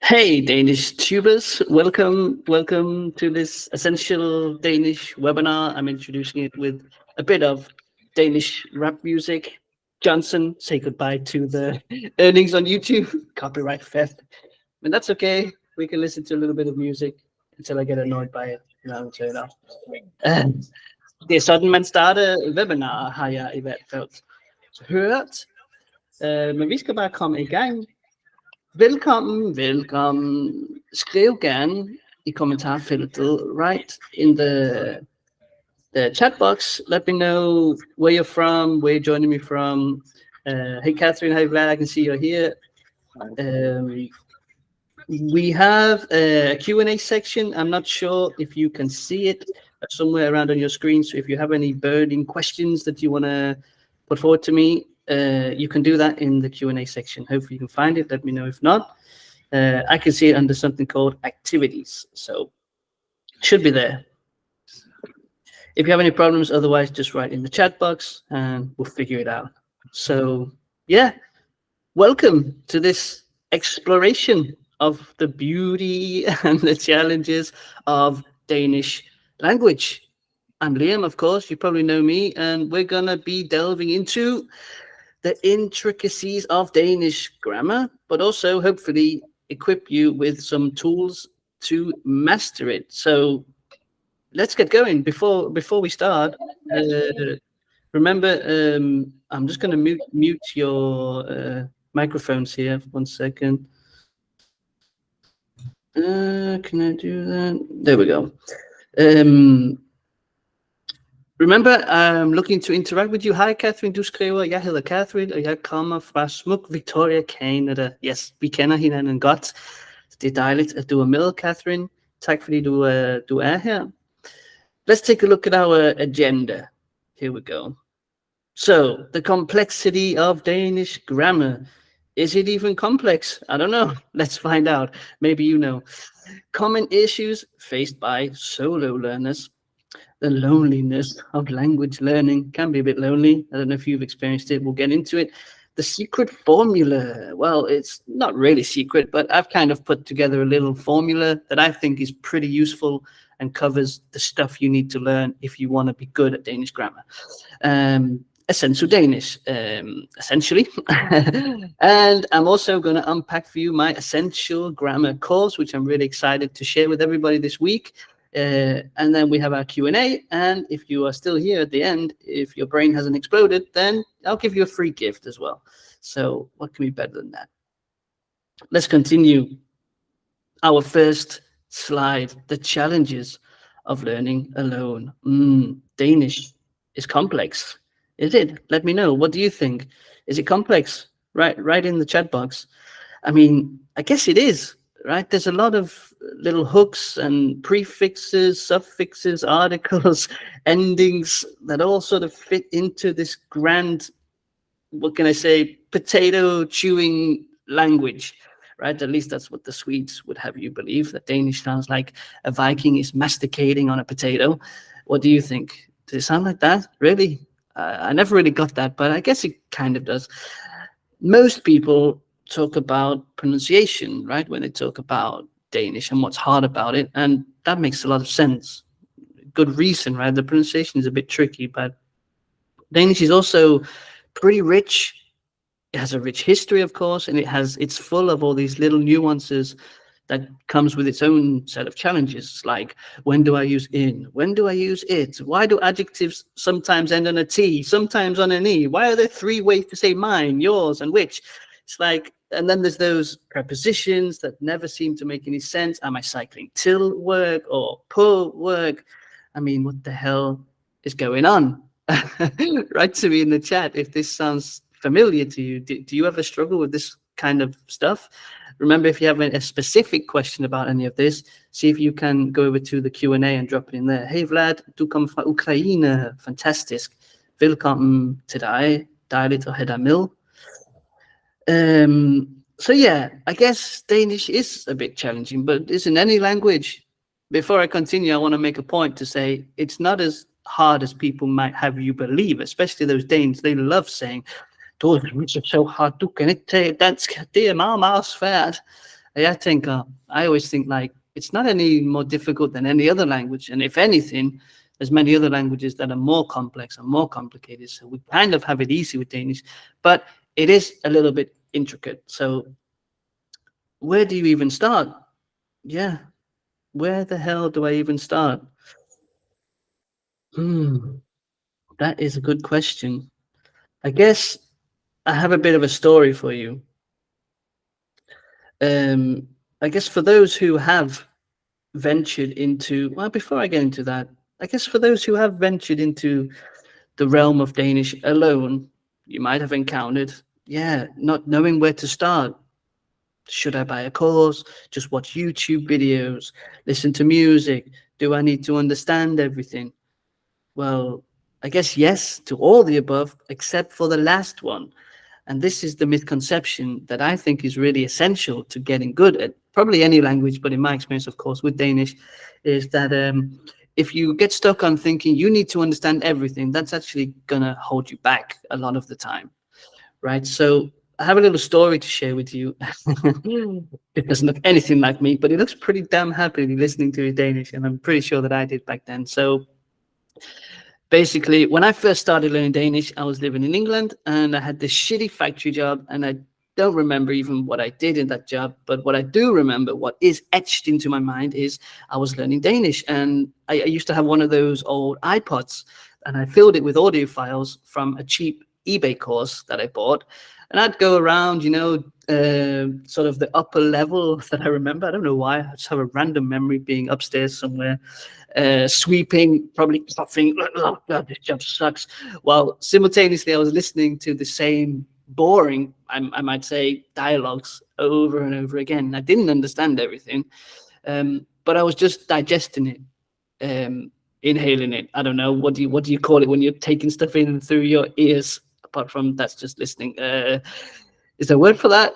Hey, Danish tubers, welcome to this essential Danish webinar. I'm introducing it with a bit of Danish rap music. Johnson, say goodbye to the earnings on YouTube. Copyright theft. And that's okay. We can listen to a little bit of music until I get annoyed by it. I'll turn it off. Det er sådan, man starter webinar, har jeg i hvert fald hørt. Men vi skal bare komme i gang. Velkommen. Skriv gerne i kommentarfeltet, right in the chat box. Let me know where you're from, where you're joining me from. Hey, Catherine, hi, Vlad, I can see you're here. We have a Q&A section. I'm not sure if you can see it somewhere around on your screen. So if you have any burning questions that you want to put forward to me, you can do that in the Q&A section. Hopefully you can find it. Let me know if not. I can see it under something called activities. So it should be there. If you have any problems, otherwise just write in the chat box and we'll figure it out. So yeah, welcome to this exploration of the beauty and the challenges of Danish language. I'm Liam, of course, you probably know me, and we're gonna be delving into the intricacies of Danish grammar, but also hopefully equip you with some tools to master it. So let's get going. Before we start, remember, I'm just going to mute your microphones here for 1 second. Can I do that? There we go. Remember, I'm looking to interact with you. Hi, Catherine. Du skriver, jeg hedder Catherine, og jeg kommer fra smuk Victoria, Canada. Yes, vi kender hinanden godt. Det er dejligt, at du er med, Catherine. Tak fordi du er her. Let's take a look at our agenda. Here we go. So, the complexity of Danish grammar. Is it even complex? I don't know. Let's find out. Maybe you know. Common issues faced by solo learners. The loneliness of language learning can be a bit lonely. I don't know if you've experienced it. We'll get into it. The secret formula. Well, it's not really secret, but I've kind of put together a little formula that I think is pretty useful and covers the stuff you need to learn if you want to be good at Danish grammar. Essential Danish, essentially. And I'm also going to unpack for you my essential grammar course, which I'm really excited to share with everybody this week. And then we have our Q&A, and if you are still here at the end, if your brain hasn't exploded, then I'll give you a free gift as well. So what can be better than that? Let's continue. Our first slide, the challenges of learning alone. Danish is complex. Is it? Let me know. What do you think? Is it complex? Right in the chat box. I mean, I guess it is. Right, there's a lot of little hooks and prefixes, suffixes, articles, endings that all sort of fit into this grand, what can I say, potato chewing language, right? At least that's what the Swedes would have you believe, that Danish sounds like a Viking is masticating on a potato. What do you think? Does it sound like that? Really? I never really got that, but I guess it kind of does. Most people talk about pronunciation, right, when they talk about Danish and what's hard about it, and that makes a lot of sense. Good reason, right? The pronunciation is a bit tricky, but Danish is also pretty rich. It has a rich history, of course, and it's full of all these little nuances that comes with its own set of challenges, like when do I use in? When do I use it? Why do adjectives sometimes end on a T, sometimes on an E? Why are there 3 ways to say mine, yours, and which? It's like, and then there's those prepositions that never seem to make any sense. Am I cycling till work or po work? I mean, what the hell is going on? Write to me in the chat if this sounds familiar to you. Do you ever struggle with this kind of stuff? Remember, if you have a specific question about any of this, see if you can go over to the Q&A and drop it in there. Hey Vlad, du kommer fra Ukraine. Fantastisk. Velkommen til dig. Dejligt at have dig med. So yeah, I guess Danish is a bit challenging, but it's in any language. Before I continue, I want to make a point to say it's not as hard as people might have you believe, especially those Danes. They love saying, "It's so hard, du kan ikke tale dansk, det er meget, meget svært." I always think like it's not any more difficult than any other language. And if anything, there's many other languages that are more complex and more complicated. So we kind of have it easy with Danish, but it is a little bit intricate. So where do you even start? Yeah. Where the hell do I even start? That is a good question. I guess I have a bit of a story for you. I guess for those who have ventured into, well, before I get into that, I guess for those who have ventured into the realm of Danish alone, you might have encountered, not knowing where to start. Should I buy a course? Just watch YouTube videos? Listen to music? Do I need to understand everything? Well, I guess yes to all the above, except for the last one. And this is the misconception that I think is really essential to getting good at probably any language, but in my experience, of course, with Danish, is that if you get stuck on thinking you need to understand everything, that's actually going to hold you back a lot of the time, right? So I have a little story to share with you. It doesn't look anything like me, but it looks pretty damn happy listening to Danish, and I'm pretty sure that I did back then. So basically, when I first started learning Danish, I was living in England and I had this shitty factory job, and I don't remember even what I did in that job. But what I do remember, what is etched into my mind, is I was learning Danish, and I used to have one of those old iPods, and I filled it with audio files from a cheap eBay course that I bought. And I'd go around, sort of the upper level that I remember. I don't know why. I just have a random memory being upstairs somewhere, sweeping, probably coughing. Oh God, this job sucks. While simultaneously, I was listening to the same boring, I might say, dialogues over and over again. I didn't understand everything, but I was just digesting it, inhaling it. I don't know, what do you call it when you're taking stuff in through your ears? Apart from that's just listening. Is there a word for that?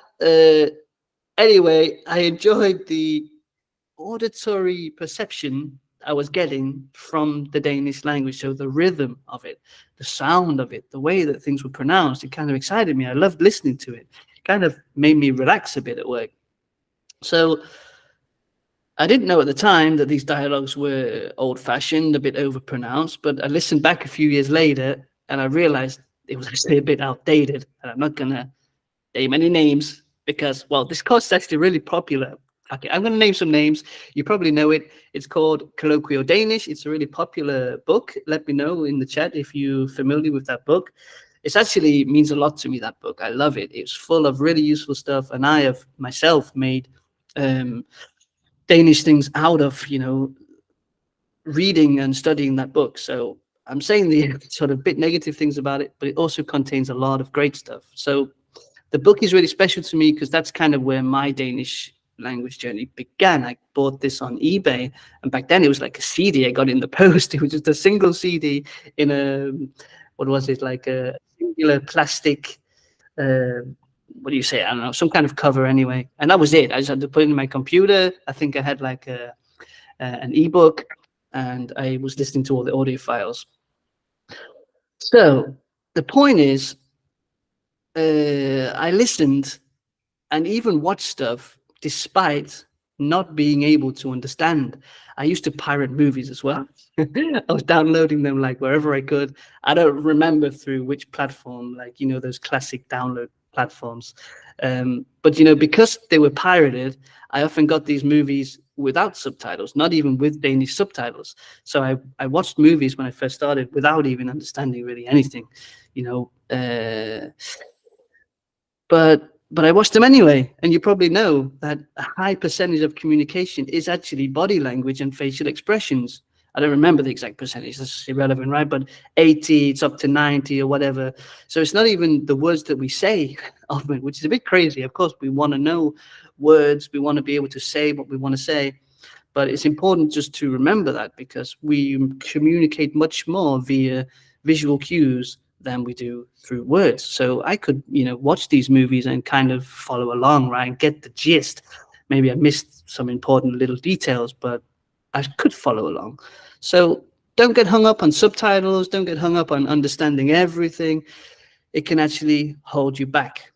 Anyway, I enjoyed the auditory perception I was getting from the Danish language. So the rhythm of it, the sound of it, the way that things were pronounced, it kind of excited me. I loved listening to it. It kind of made me relax a bit at work. So I didn't know at the time that these dialogues were old-fashioned, a bit overpronounced, but I listened back a few years later and I realized it was actually a bit outdated. And I'm not going to name any names because, well, this course is actually really popular. Okay, I'm going to name some names. You probably know it. It's called Colloquial Danish. It's a really popular book. Let me know in the chat if you're familiar with that book. It actually means a lot to me, that book. I love it. It's full of really useful stuff. And I have myself made Danish things out of, reading and studying that book. So I'm saying the sort of bit negative things about it, but it also contains a lot of great stuff. So the book is really special to me because that's kind of where my Danish language journey began. I bought this on eBay, and back then it was like a CD I got in the post. It was just a single CD in a, what was it, like a singular plastic, what do you say? I don't know, some kind of cover anyway. And that was it. I just had to put it in my computer. I think I had like an ebook, and I was listening to all the audio files. So the point is, I listened and even watched stuff despite not being able to understand. I used to pirate movies as well. I was downloading them like wherever I could. I don't remember through which platform, like, those classic download platforms. But, because they were pirated, I often got these movies without subtitles, not even with Danish subtitles. So I watched movies when I first started without even understanding really anything, but I watched them anyway. And you probably know that a high percentage of communication is actually body language and facial expressions. I don't remember the exact percentage, that's irrelevant, right? But 80, it's up to 90 or whatever. So it's not even the words that we say often, which is a bit crazy. Of course, we want to know words. We want to be able to say what we want to say. But it's important just to remember that, because we communicate much more via visual cues than we do through words. So I could, watch these movies and kind of follow along, right, and get the gist. Maybe I missed some important little details, but I could follow along. So don't get hung up on subtitles. Don't get hung up on understanding everything. It can actually hold you back.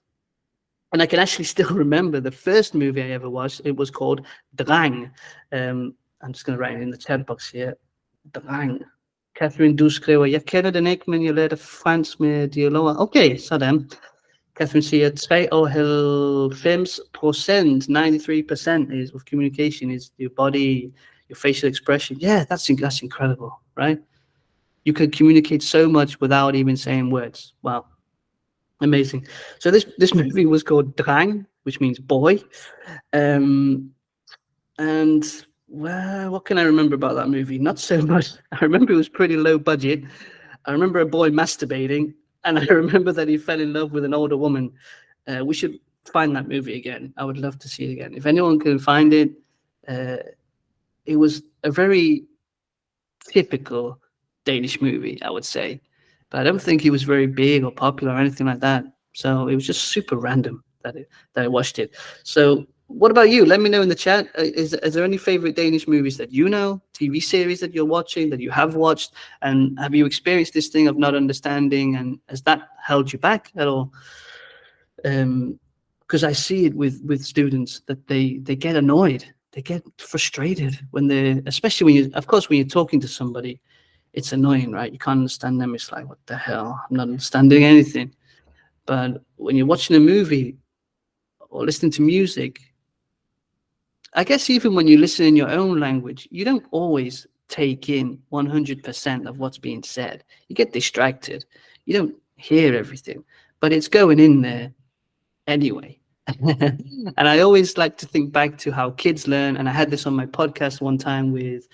And I can actually still remember the first movie I ever watched. It was called Drang. I'm just going to write it in the chat box here. Drang. Catherine, du skriver, jeg kender den ikke, men jeg lærte fransk med dialoger. Okay, sådan. Catherine siger, 93%, 93% is of communication is your body, your facial expression. Yeah, that's incredible, right? You can communicate so much without even saying words. Wow. Amazing. So this movie was called Drang, which means boy. And well, what can I remember about that movie? Not so much. I remember it was pretty low budget. I remember a boy masturbating, and I remember that he fell in love with an older woman. We should find that movie again. I would love to see it again. If anyone can find it, it was a very typical Danish movie, I would say. But I don't think he was very big or popular or anything like that. So it was just super random that I watched it. So what about you? Let me know in the chat. Is there any favorite Danish movies that you know, TV series that you're watching, that you have watched? And have you experienced this thing of not understanding? And has that held you back at all? Because I see it with students that they get annoyed. They get frustrated when especially when when you're talking to somebody, it's annoying, right? You can't understand them. It's like, what the hell? I'm not understanding anything. But when you're watching a movie or listening to music, I guess even when you listen in your own language, you don't always take in 100% of what's being said. You get distracted. You don't hear everything, but it's going in there anyway. And I always like to think back to how kids learn. And I had this on my podcast one time with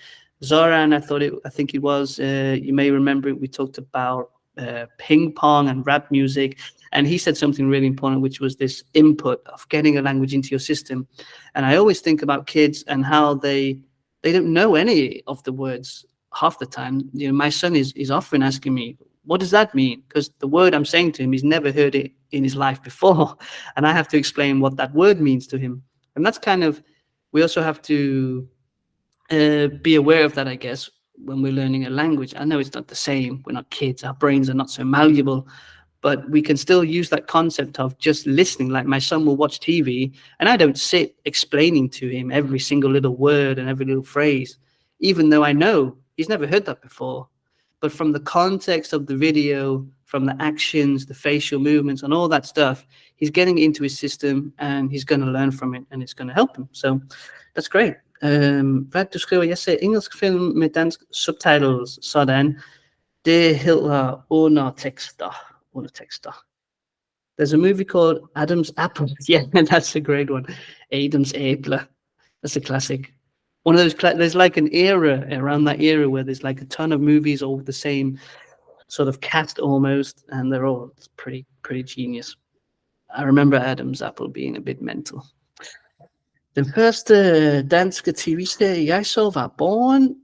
Zoran. I think it was, you may remember it. We talked about ping pong and rap music. And he said something really important, which was this input of getting a language into your system. And I always think about kids and how they don't know any of the words half the time. You know, my son is often asking me, what does that mean? Because the word I'm saying to him, he's never heard it in his life before. And I have to explain what that word means to him. And that's kind of, we also have to be aware of that, I guess, when we're learning a language. I know it's not the same. We're not kids. Our brains are not so malleable. But we can still use that concept of just listening. Like my son will watch TV, and I don't sit explaining to him every single little word and every little phrase, even though I know he's never heard that before. But from the context of the video, from the actions, the facial movements, and all that stuff, he's getting into his system, and he's going to learn from it, and it's going to help him. So that's great. Hvad du skriver, jeg ser engelsk film med dansk subtitles, sådan. Det hedder undertekster. There's a movie called Adam's Apple. Yeah, that's a great one. Adam's Apple. That's a classic. One of those, there's like an era around that era where there's like a ton of movies all with the same sort of cast almost, and they're all pretty genius. I remember Adam's Apple being a bit mental. Den første danske tv-serie, jeg så, var Borgen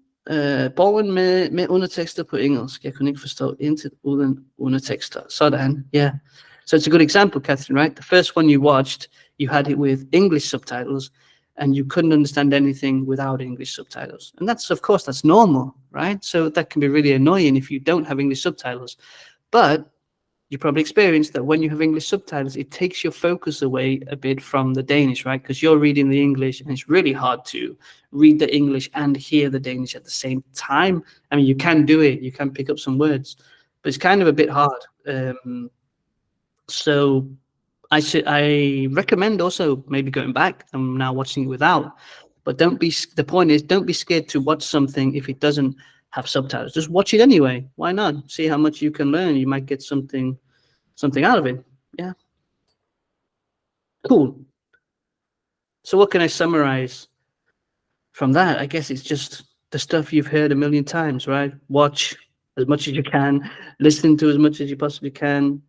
med undertekster på engelsk. Jeg kunne ikke forstå intet uden undertekster. Sådan, yeah. So it's a good example, Catherine, right? The first one you watched, you had it with English subtitles, and you couldn't understand anything without English subtitles. And that's, of course, that's normal, right? So that can be really annoying if you don't have English subtitles. But you probably experienced that when you have English subtitles, it takes your focus away a bit from the Danish, right? Because you're reading the English, and it's really hard to read the English and hear the Danish at the same time. I mean, you can do it. You can pick up some words, but it's kind of a bit hard. So I recommend also maybe going back. I'm now watching it without. But the point is, don't be scared to watch something if it doesn't have subtitles. Just watch it anyway. Why not? See how much you can learn. You might get something out of it. Yeah. Cool. So what can I summarize from that? I guess it's just the stuff you've heard a million times, right? Watch as much as you can, listen to as much as you possibly can,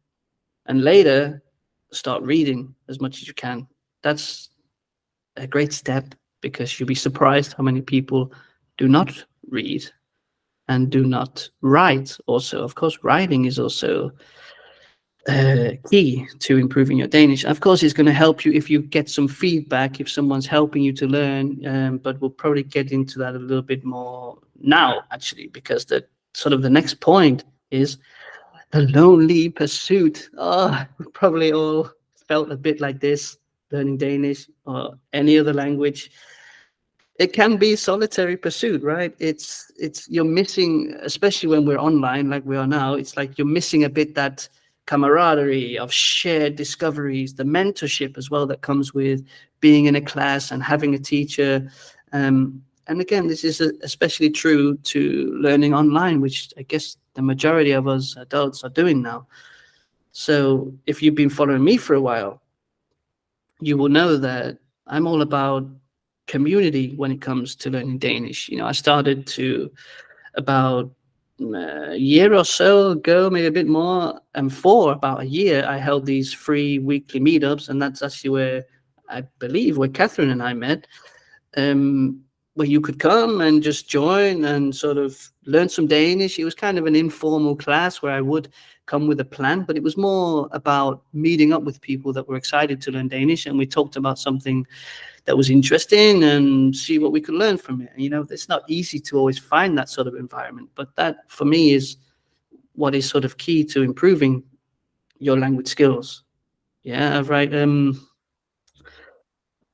and later start reading as much as you can. That's a great step, because you'll be surprised how many people do not read and do not write. Also, of course, writing is also key to improving your Danish. Of course, it's going to help you if you get some feedback, if someone's helping you to learn, but we'll probably get into that a little bit more now, actually, because the next point is the lonely pursuit. Oh, we're probably all felt a bit like this, learning Danish or any other language, it can be solitary pursuit, right? It's you're missing, especially when we're online like we are now, it's like you're missing a bit that camaraderie of shared discoveries, the mentorship as well that comes with being in a class and having a teacher. And again, this is especially true to learning online, which I guess the majority of us adults are doing now. So if you've been following me for a while, you will know that I'm all about community when it comes to learning Danish. I started to about a year or so ago, maybe a bit more, and for about a year, I held these free weekly meetups, and that's actually where I believe where Catherine and I met, where you could come and just join and sort of learn some Danish. It was kind of an informal class where I would come with a plan, but it was more about meeting up with people that were excited to learn Danish, and we talked about something that was interesting and see what we could learn from it. It's not easy to always find that sort of environment, but that for me is what is sort of key to improving your language skills. Yeah, right.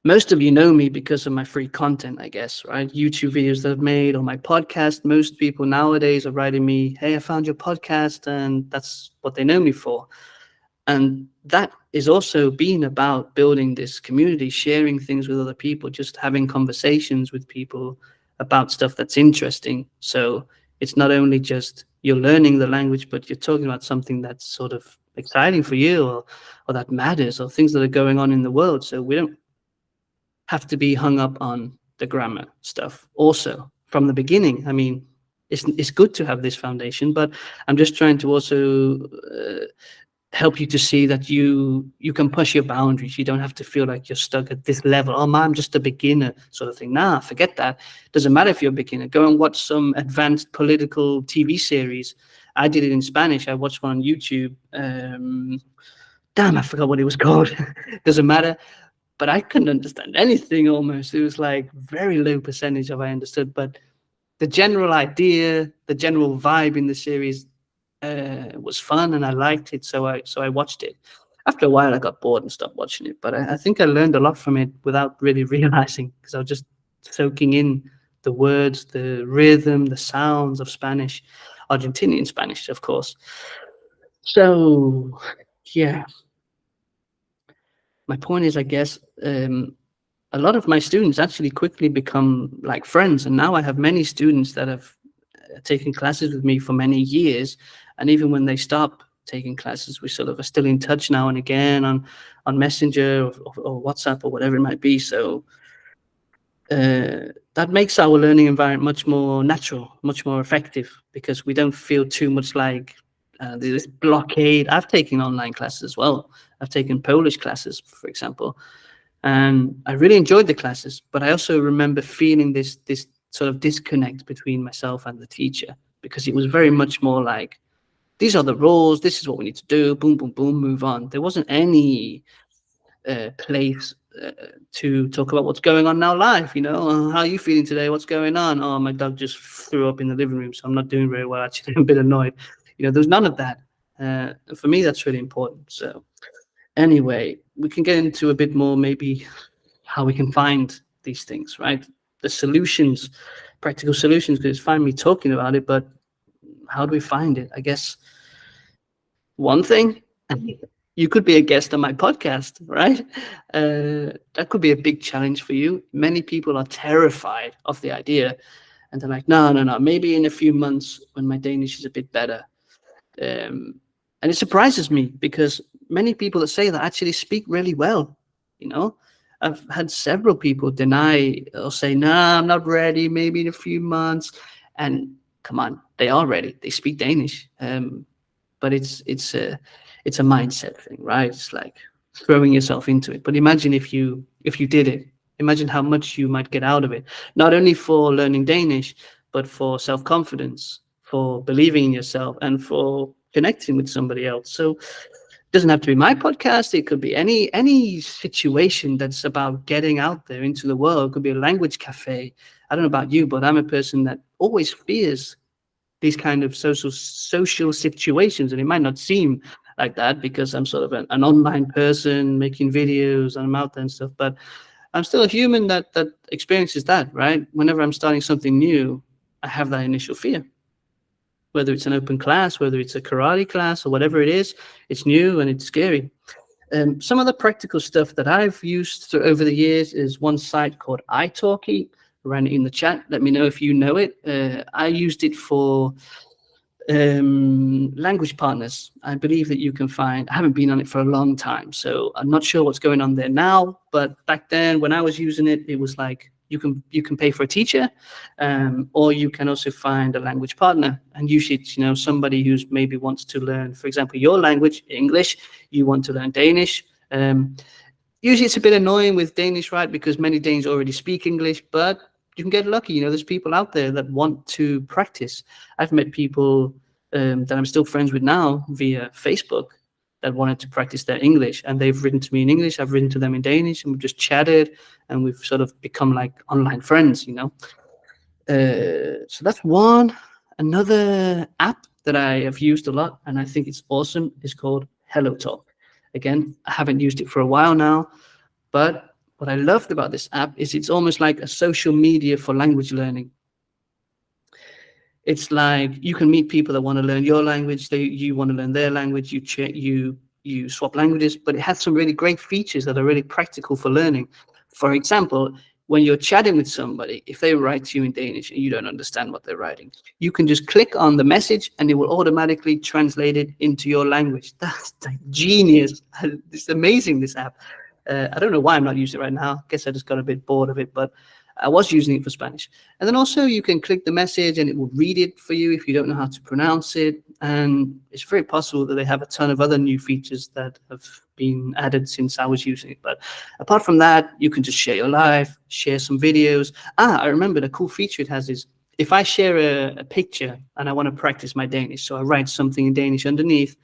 Most of you know me because of my free content, I guess, right? YouTube videos that I've made or my podcast. Most people nowadays are writing me, hey, I found your podcast, and that's what they know me for. And that is also been about building this community, sharing things with other people, just having conversations with people about stuff that's interesting. So it's not only just you're learning the language, but you're talking about something that's sort of exciting for you, or that matters, or things that are going on in the world. So we don't have to be hung up on the grammar stuff also from the beginning. I mean, it's good to have this foundation, but I'm just trying to also help you to see that you can push your boundaries. You don't have to feel like you're stuck at this level. Oh, I'm just a beginner sort of thing. Nah, forget that. Doesn't matter if you're a beginner. Go and watch some advanced political TV series. I did it in Spanish. I watched one on YouTube. Damn, I forgot what it was called. Doesn't matter. But I couldn't understand anything almost. It was like very low percentage of I understood. But the general idea, the general vibe in the series was fun, and I liked it. So I watched it. After a while, I got bored and stopped watching it. But I think I learned a lot from it without really realizing, because I was just soaking in the words, the rhythm, the sounds of Spanish, Argentinian Spanish, of course. So, yeah. My point is, I guess, a lot of my students actually quickly become like friends. And now I have many students that have taken classes with me for many years. And even when they stop taking classes, we sort of are still in touch now and again on Messenger or WhatsApp or whatever it might be. So that makes our learning environment much more natural, much more effective, because we don't feel too much like this blockade. I've taken online classes as well. I've taken Polish classes, for example, and I really enjoyed the classes, but I also remember feeling this sort of disconnect between myself and the teacher, because it was very much more like, these are the rules, this is what we need to do, boom, boom, boom, move on. There wasn't any place to talk about what's going on now live. How are you feeling today? What's going on? Oh, my dog just threw up in the living room, so I'm not doing very well, actually. I'm a bit annoyed. There's none of that. And for me, that's really important. So anyway, we can get into a bit more maybe how we can find these things, right? The solutions, practical solutions, because it's fine me talking about it, but how do we find it? I guess one thing, you could be a guest on my podcast, right? That could be a big challenge for you. Many people are terrified of the idea, and they're like, no, maybe in a few months when my Danish is a bit better. And it surprises me, because many people that say that actually speak really well. I've had several people deny or say, nah, I'm not ready, maybe in a few months. And come on, they are ready. They speak Danish. But it's a mindset thing, right? It's like throwing yourself into it. But imagine if you did it. Imagine how much you might get out of it, not only for learning Danish, but for self-confidence, for believing in yourself, and for connecting with somebody else. So it doesn't have to be my podcast. It could be any situation that's about getting out there into the world. It could be a language cafe. I don't know about you, but I'm a person that always fears these kind of social situations, and it might not seem like that, because I'm sort of an online person making videos and I'm out there and stuff. But I'm still a human that experiences that, right? Whenever I'm starting something new, I have that initial fear. Whether it's an open class, whether it's a karate class, or whatever it is, it's new and it's scary. Some of the practical stuff that I've used over the years is one site called italki. Ran it in the chat. Let me know if you know it. I used it for language partners. I believe that you can find, I haven't been on it for a long time, so I'm not sure what's going on there now, but back then when I was using it, it was like you can pay for a teacher, or you can also find a language partner. And usually it's, somebody who's maybe wants to learn, for example, your language, English, you want to learn Danish. Usually it's a bit annoying with Danish, right? Because many Danes already speak English, but you can get lucky. There's people out there that want to practice. I've met people that I'm still friends with now via Facebook that wanted to practice their English, and they've written to me in English. I've written to them in Danish, and we've just chatted, and we've sort of become like online friends, So that's one. Another app that I have used a lot, and I think it's awesome, is called HelloTalk. Again, I haven't used it for a while now, but what I loved about this app is it's almost like a social media for language learning. It's like you can meet people that want to learn your language, you want to learn their language, you swap languages, but it has some really great features that are really practical for learning. For example, when you're chatting with somebody, if they write to you in Danish and you don't understand what they're writing, you can just click on the message and it will automatically translate it into your language. That's like genius. It's amazing, this app. I don't know why I'm not using it right now. I guess I just got a bit bored of it, but I was using it for Spanish. And then also you can click the message and it will read it for you if you don't know how to pronounce it. And it's very possible that they have a ton of other new features that have been added since I was using it. But apart from that, you can just share your life, share some videos. I remember the cool feature it has is if I share a picture and I want to practice my Danish, so I write something in Danish underneath,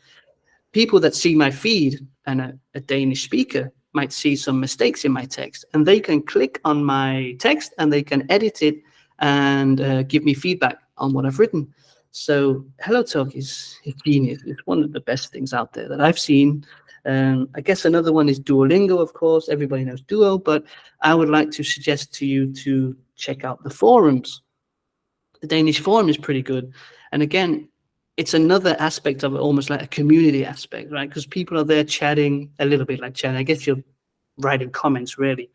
people that see my feed and a Danish speaker might see some mistakes in my text, and they can click on my text and they can edit it and give me feedback on what I've written. So HelloTalk is genius. It's one of the best things out there that I've seen. I guess another one is Duolingo, of course. Everybody knows Duo, but I would like to suggest to you to check out the forums. The Danish forum is pretty good. And again, it's another aspect of it, almost like a community aspect, right? Because people are there chatting, a little bit like chatting. I guess you're writing comments, really.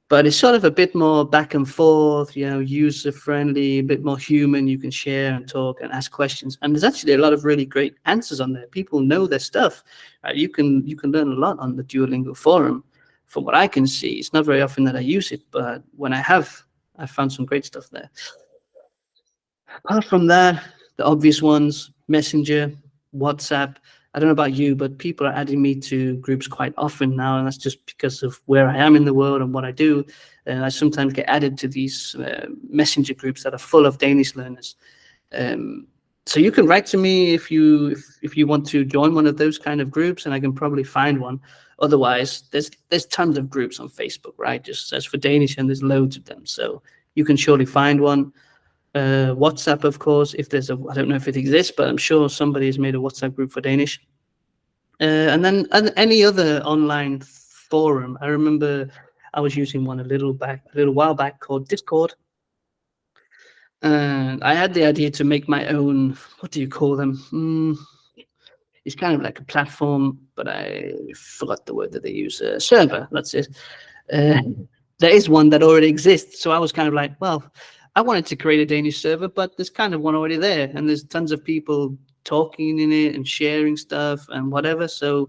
But it's sort of a bit more back and forth, user-friendly, a bit more human. You can share and talk and ask questions. And there's actually a lot of really great answers on there. People know their stuff. Right? You can learn a lot on the Duolingo forum. From what I can see, it's not very often that I use it, but when I have, I found some great stuff there. Apart from that, the obvious ones, Messenger, WhatsApp. I don't know about you, but people are adding me to groups quite often now, and that's just because of where I am in the world and what I do. And I sometimes get added to these Messenger groups that are full of Danish learners. So you can write to me if you want to join one of those kind of groups, and I can probably find one. Otherwise, there's tons of groups on Facebook, right? Just search for Danish, and there's loads of them. So you can surely find one. WhatsApp, of course, if there's I don't know if it exists, but I'm sure somebody has made a WhatsApp group for Danish. And then any other online forum. I remember I was using one a little while back called Discord. And I had the idea to make my own, what do you call them? It's kind of like a platform, but I forgot the word that they use. Server, that's it. There is one that already exists. So I was kind of like, well, I wanted to create a Danish server, but there's kind of one already there. And there's tons of people talking in it and sharing stuff and whatever. So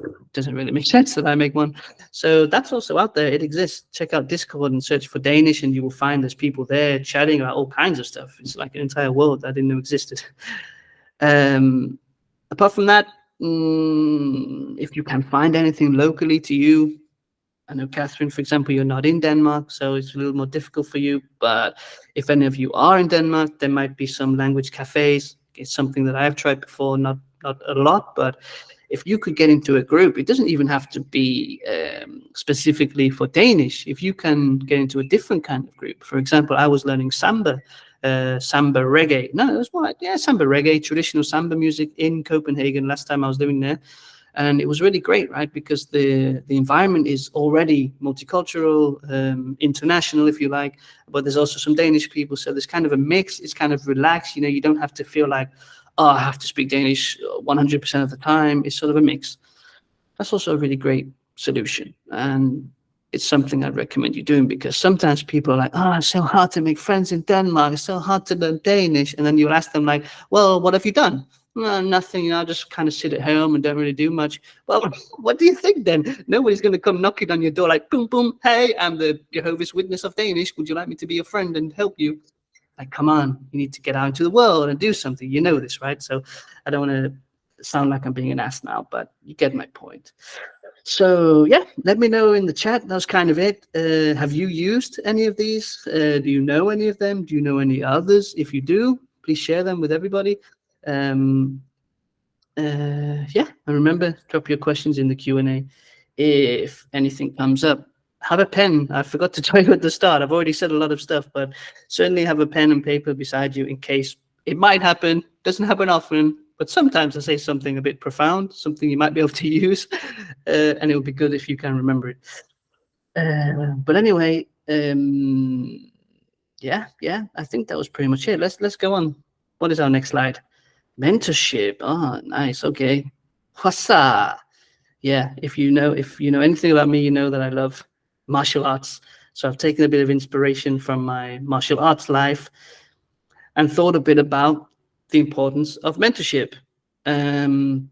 it doesn't really make sense that I make one. So that's also out there. It exists. Check out Discord and search for Danish, and you will find there's people there chatting about all kinds of stuff. It's like an entire world I didn't know existed. Apart from that, if you can find anything locally to you, I know, Catherine, for example, you're not in Denmark, so it's a little more difficult for you. But if any of you are in Denmark, there might be some language cafes. It's something that I've tried before, not a lot, but if you could get into a group, it doesn't even have to be specifically for Danish. If you can get into a different kind of group, for example, I was learning Samba, samba reggae. No, it was more like, samba reggae, traditional samba music in Copenhagen last time I was living there. And it was really great, right? Because the environment is already multicultural, international, if you like, but there's also some Danish people. So there's kind of a mix. It's kind of relaxed. You don't have to feel like, oh, I have to speak Danish 100% of the time. It's sort of a mix. That's also a really great solution. And it's something I'd recommend you doing, because sometimes people are like, oh, it's so hard to make friends in Denmark. It's so hard to learn Danish. And then you'll ask them like, well, what have you done? Well, nothing. I just kind of sit at home and don't really do much. Well, what do you think then? Nobody's going to come knocking on your door like, boom, boom. Hey, I'm the Jehovah's Witness of Danish. Would you like me to be your friend and help you? Like, come on, you need to get out into the world and do something. You know this, right? So I don't want to sound like I'm being an ass now, but you get my point. So yeah, let me know in the chat. That's kind of it. Have you used any of these? Do you know any of them? Do you know any others? If you do, please share them with everybody. Yeah, and remember, drop your questions in the Q&A if anything comes up. Have a pen. I forgot to tell you at the start. I've already said a lot of stuff, but certainly have a pen and paper beside you in case it might happen. Doesn't happen often, but sometimes I say something a bit profound, something you might be able to use, and it would be good if you can remember it. But anyway, yeah, I think that was pretty much it. Let's go on. What is our next slide? Mentorship. Oh, nice. Okay. Hwasa. Yeah, if you know anything about me, you know that I love martial arts. So I've taken a bit of inspiration from my martial arts life and thought a bit about the importance of mentorship. Learning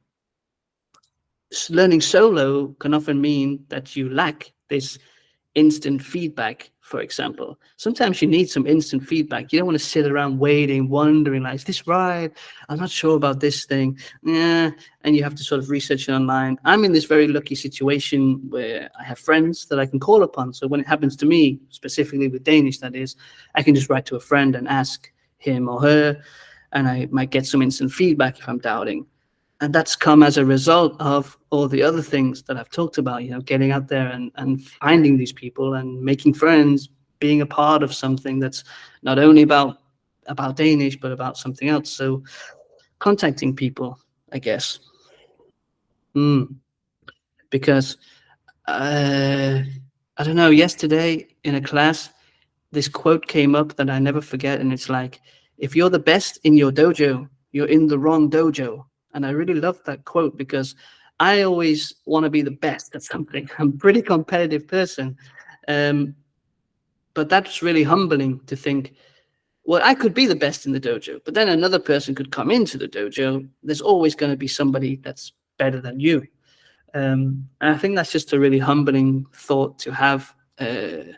solo can often mean that you lack this instant feedback, for example. Sometimes you need some instant feedback. You don't want to sit around waiting, wondering, like, is this right? I'm not sure about this thing. Yeah, and you have to sort of research it online. I'm in this very lucky situation where I have friends that I can call upon. So when it happens to me, specifically with Danish, that is, I can just write to a friend and ask him or her, and I might get some instant feedback if I'm doubting. And that's come as a result of all the other things that I've talked about, getting out there and finding these people and making friends, being a part of something that's not only about Danish, but about something else. So contacting people, I guess. Because, I don't know, yesterday in a class, this quote came up that I never forget. And it's like, if you're the best in your dojo, you're in the wrong dojo. And I really love that quote because I always want to be the best at something. I'm a pretty competitive person. But that's really humbling to think, well, I could be the best in the dojo, but then another person could come into the dojo. There's always going to be somebody that's better than you. And I think that's just a really humbling thought to have, to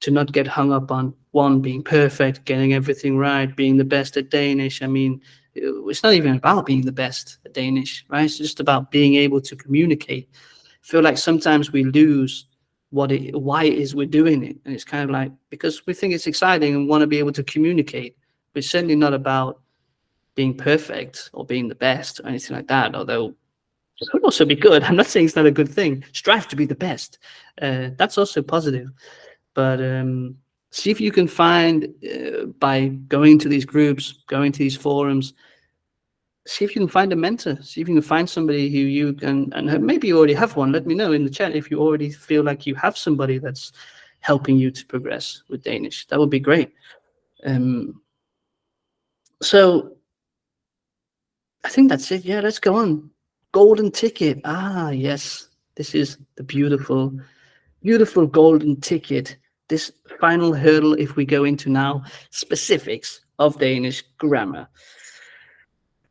not get hung up on one being perfect, getting everything right, being the best at Danish. I mean, it's not even about being the best at Danish, right? It's just about being able to communicate. I feel like sometimes we lose why it is we're doing it. And it's kind of like, because we think it's exciting and want to be able to communicate, but it's certainly not about being perfect or being the best or anything like that, although it could also be good. I'm not saying it's not a good thing. Strive to be the best. That's also positive. But see if you can find, by going to these groups, going to these forums, see if you can find a mentor. See if you can find somebody who you can, and maybe you already have one. Let me know in the chat if you already feel like you have somebody that's helping you to progress with Danish. That would be great. So I think that's it. Yeah, let's go on. Golden ticket. Ah, yes. This is the beautiful, beautiful golden ticket. This final hurdle, if we go into now specifics of Danish grammar.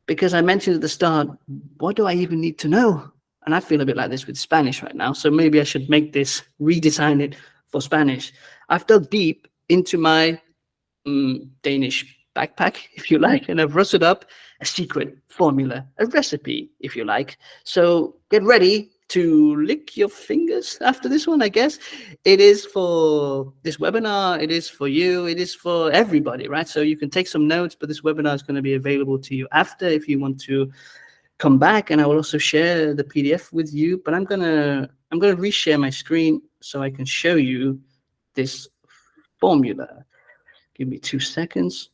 Because I mentioned at the start, what do I even need to know? And I feel a bit like this with Spanish right now. So maybe I should make this, redesign it for Spanish. I've dug deep into my Danish backpack, if you like, and I've rusted up a secret formula, a recipe, if you like. So get ready to lick your fingers after this one, I guess. It is for this webinar, it is for you, it is for everybody, right? So you can take some notes, but this webinar is going to be available to you after if you want to come back, and I will also share the PDF with you. But I'm gonna reshare my screen so I can show you this formula. Give me 2 seconds.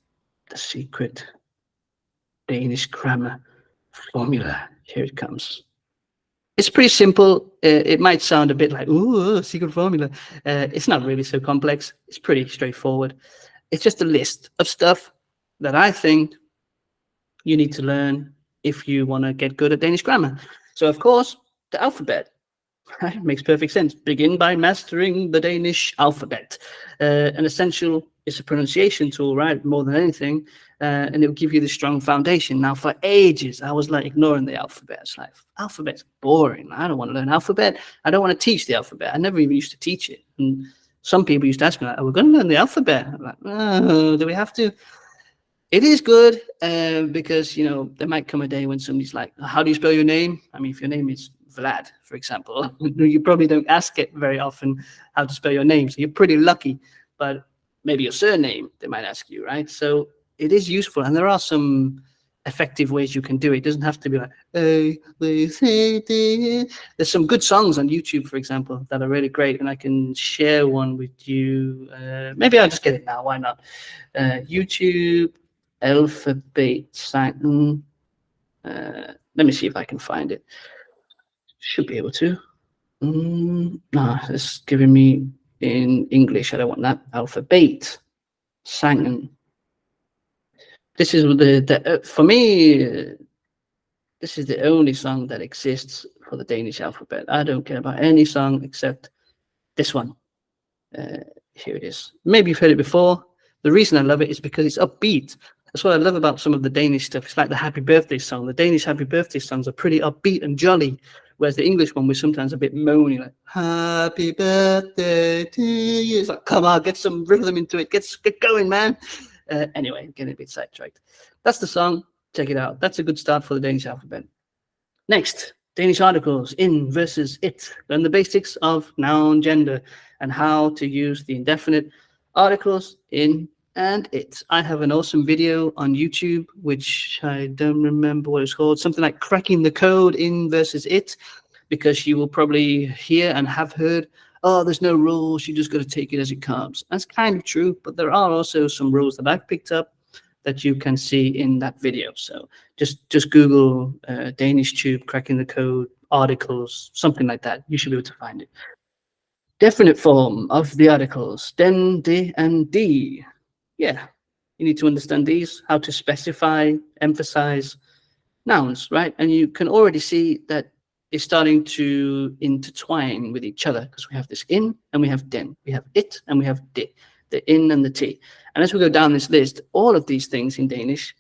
the secret Danish grammar formula. Here it comes. It's pretty simple. It might sound a bit like, ooh, secret formula. It's not really so complex. It's pretty straightforward. It's just a list of stuff that I think you need to learn if you want to get good at Danish grammar. So, of course, the alphabet. Right? Makes perfect sense. Begin by mastering the Danish alphabet. An essential is a pronunciation tool, right? More than anything. And it will give you the strong foundation. Now, for ages, I was like ignoring the alphabet. It's like, alphabet's boring. I don't want to learn alphabet. I don't want to teach the alphabet. I never even used to teach it. And some people used to ask me, like, we're going to learn the alphabet. I'm like, oh, do we have to? It is good because, you know, there might come a day when somebody's like, how do you spell your name? I mean, if your name is Vlad, for example, you probably don't ask it very often how to spell your name. So you're pretty lucky, but maybe your surname, they might ask you, right? So it is useful. And there are some effective ways you can do it. It doesn't have to be like, hey, there's some good songs on YouTube, for example, that are really great. And I can share one with you. Maybe I'll just get it now. Why not? YouTube alphabet sign. Let me see if I can find it. Should be able to. No, it's giving me in English. I don't want that. Alphabet sangen. This is the for me. This is the only song that exists for the Danish alphabet. I don't care about any song except this one. Here it is. Maybe you've heard it before. The reason I love it is because it's upbeat. That's what I love about some of the Danish stuff. It's like the happy birthday song. The Danish happy birthday songs are pretty upbeat and jolly, whereas the English one was sometimes a bit moany, like happy birthday to you. It's like, come on, get some rhythm into it. Get going, man. Anyway, getting a bit sidetracked. That's the song. Check it out. That's a good start for the Danish alphabet. Next, Danish articles, in versus it. Learn the basics of noun, gender, and how to use the indefinite articles in and it. I have an awesome video on YouTube, which I don't remember what it's called, something like cracking the code in versus it, because you will probably hear and have heard, oh, there's no rules, you just got to take it as it comes. That's kind of true, but there are also some rules that I've picked up that you can see in that video. So just Google DanishTube, cracking the code, articles, something like that. You should be able to find it. Definite form of the articles, den, de, and de. Yeah, you need to understand these, how to specify, emphasize nouns, right? And you can already see that it's starting to intertwine with each other because we have this in and we have den. We have it and we have de, the in and the t. And as we go down this list, all of these things in Danish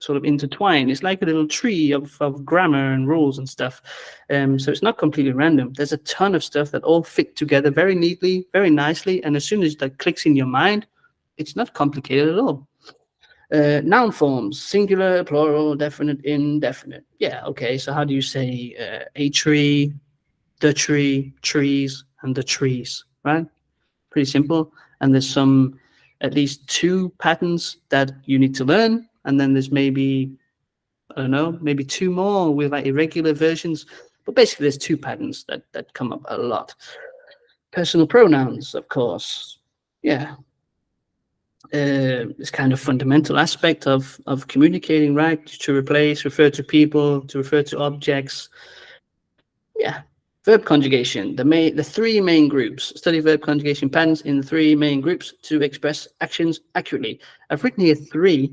sort of intertwine. It's like a little tree of grammar and rules and stuff. So it's not completely random. There's a ton of stuff that all fit together very neatly, very nicely. And as soon as that clicks in your mind, it's not complicated at all. Noun forms, singular, plural, definite, indefinite. Yeah, okay, so how do you say a tree, the tree, trees, and the trees, right? Pretty simple. And there's at least 2 patterns that you need to learn. And then there's maybe, I don't know, maybe 2 more with like irregular versions. But basically there's 2 patterns that come up a lot. Personal pronouns, of course. Yeah. This kind of fundamental aspect of communicating, right? To replace, refer to people, to refer to objects. Yeah. Verb conjugation, the 3 main groups. Study verb conjugation patterns in the 3 main groups to express actions accurately. I've written here 3.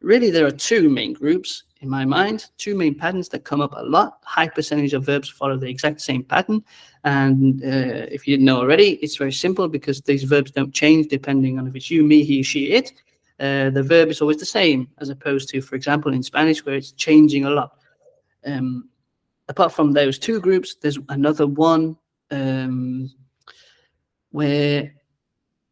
Really, there are 2 main groups in my mind, 2 main patterns that come up a lot. High percentage of verbs follow the exact same pattern. And if you didn't know already, it's very simple because these verbs don't change depending on if it's you, me, he, she, it. The verb is always the same, as opposed to, for example, in Spanish, where it's changing a lot. Apart from those 2 groups, there's another one where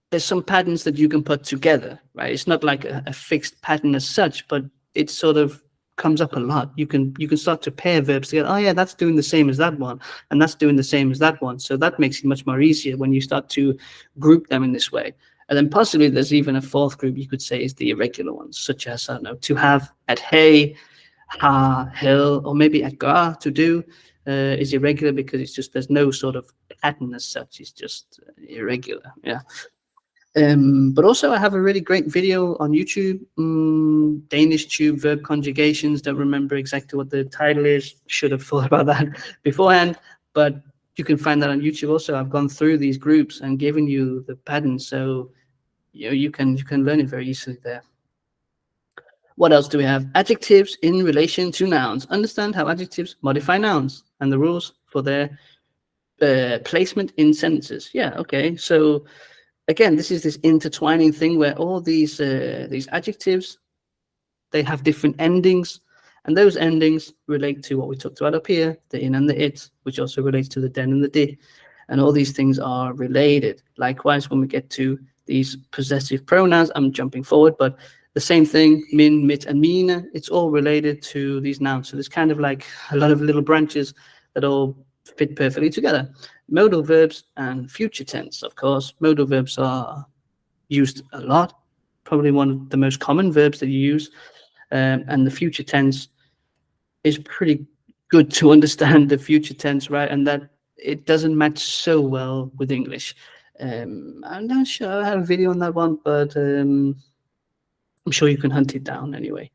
there's some patterns that you can put together, right? It's not like a fixed pattern as such, but it sort of comes up a lot. You can start to pair verbs together. Oh yeah, that's doing the same as that one, and that's doing the same as that one. So that makes it much more easier when you start to group them in this way. And then possibly there's even a 4th group you could say is the irregular ones, such as, I don't know, to have, at hey, ha, hell, or maybe at ga, to do, is irregular because it's just, there's no sort of pattern as such. It's just irregular, yeah. But also I have a really great video on YouTube, DanishTube verb conjugations. Don't remember exactly what the title is. Should have thought about that beforehand, but you can find that on YouTube also. I've gone through these groups and given you the pattern, so you can learn it very easily there. What else do we have? Adjectives in relation to nouns. Understand how adjectives modify nouns and the rules for their placement in sentences. Yeah, okay. So again, this is this intertwining thing where all these adjectives, they have different endings, and those endings relate to what we talked about up here, the in and the it, which also relates to the den and the di, and all these things are related. Likewise, when we get to these possessive pronouns, I'm jumping forward, but the same thing, min, mit, and mine, it's all related to these nouns. So there's kind of like a lot of little branches that all fit perfectly together. Modal verbs and future tense, of course. Modal verbs are used a lot, probably one of the most common verbs that you use. And the future tense is pretty good to understand the future tense, right? And that it doesn't match so well with English. I'm not sure I have a video on that one, but I'm sure you can hunt it down anyway.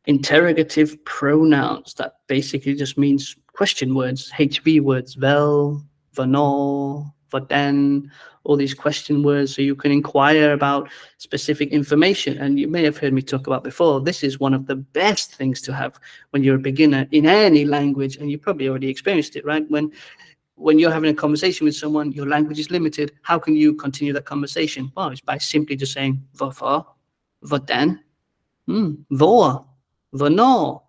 Interrogative pronouns, that basically just means question words, HV words, vel, hvornår, hvordan, all these question words, so you can inquire about specific information. And you may have heard me talk about before, this is one of the best things to have when you're a beginner in any language, and you probably already experienced it, right? When you're having a conversation with someone, your language is limited. How can you continue that conversation? Well, it's by simply just saying hvorfor, hvordan, hvor, hvornår.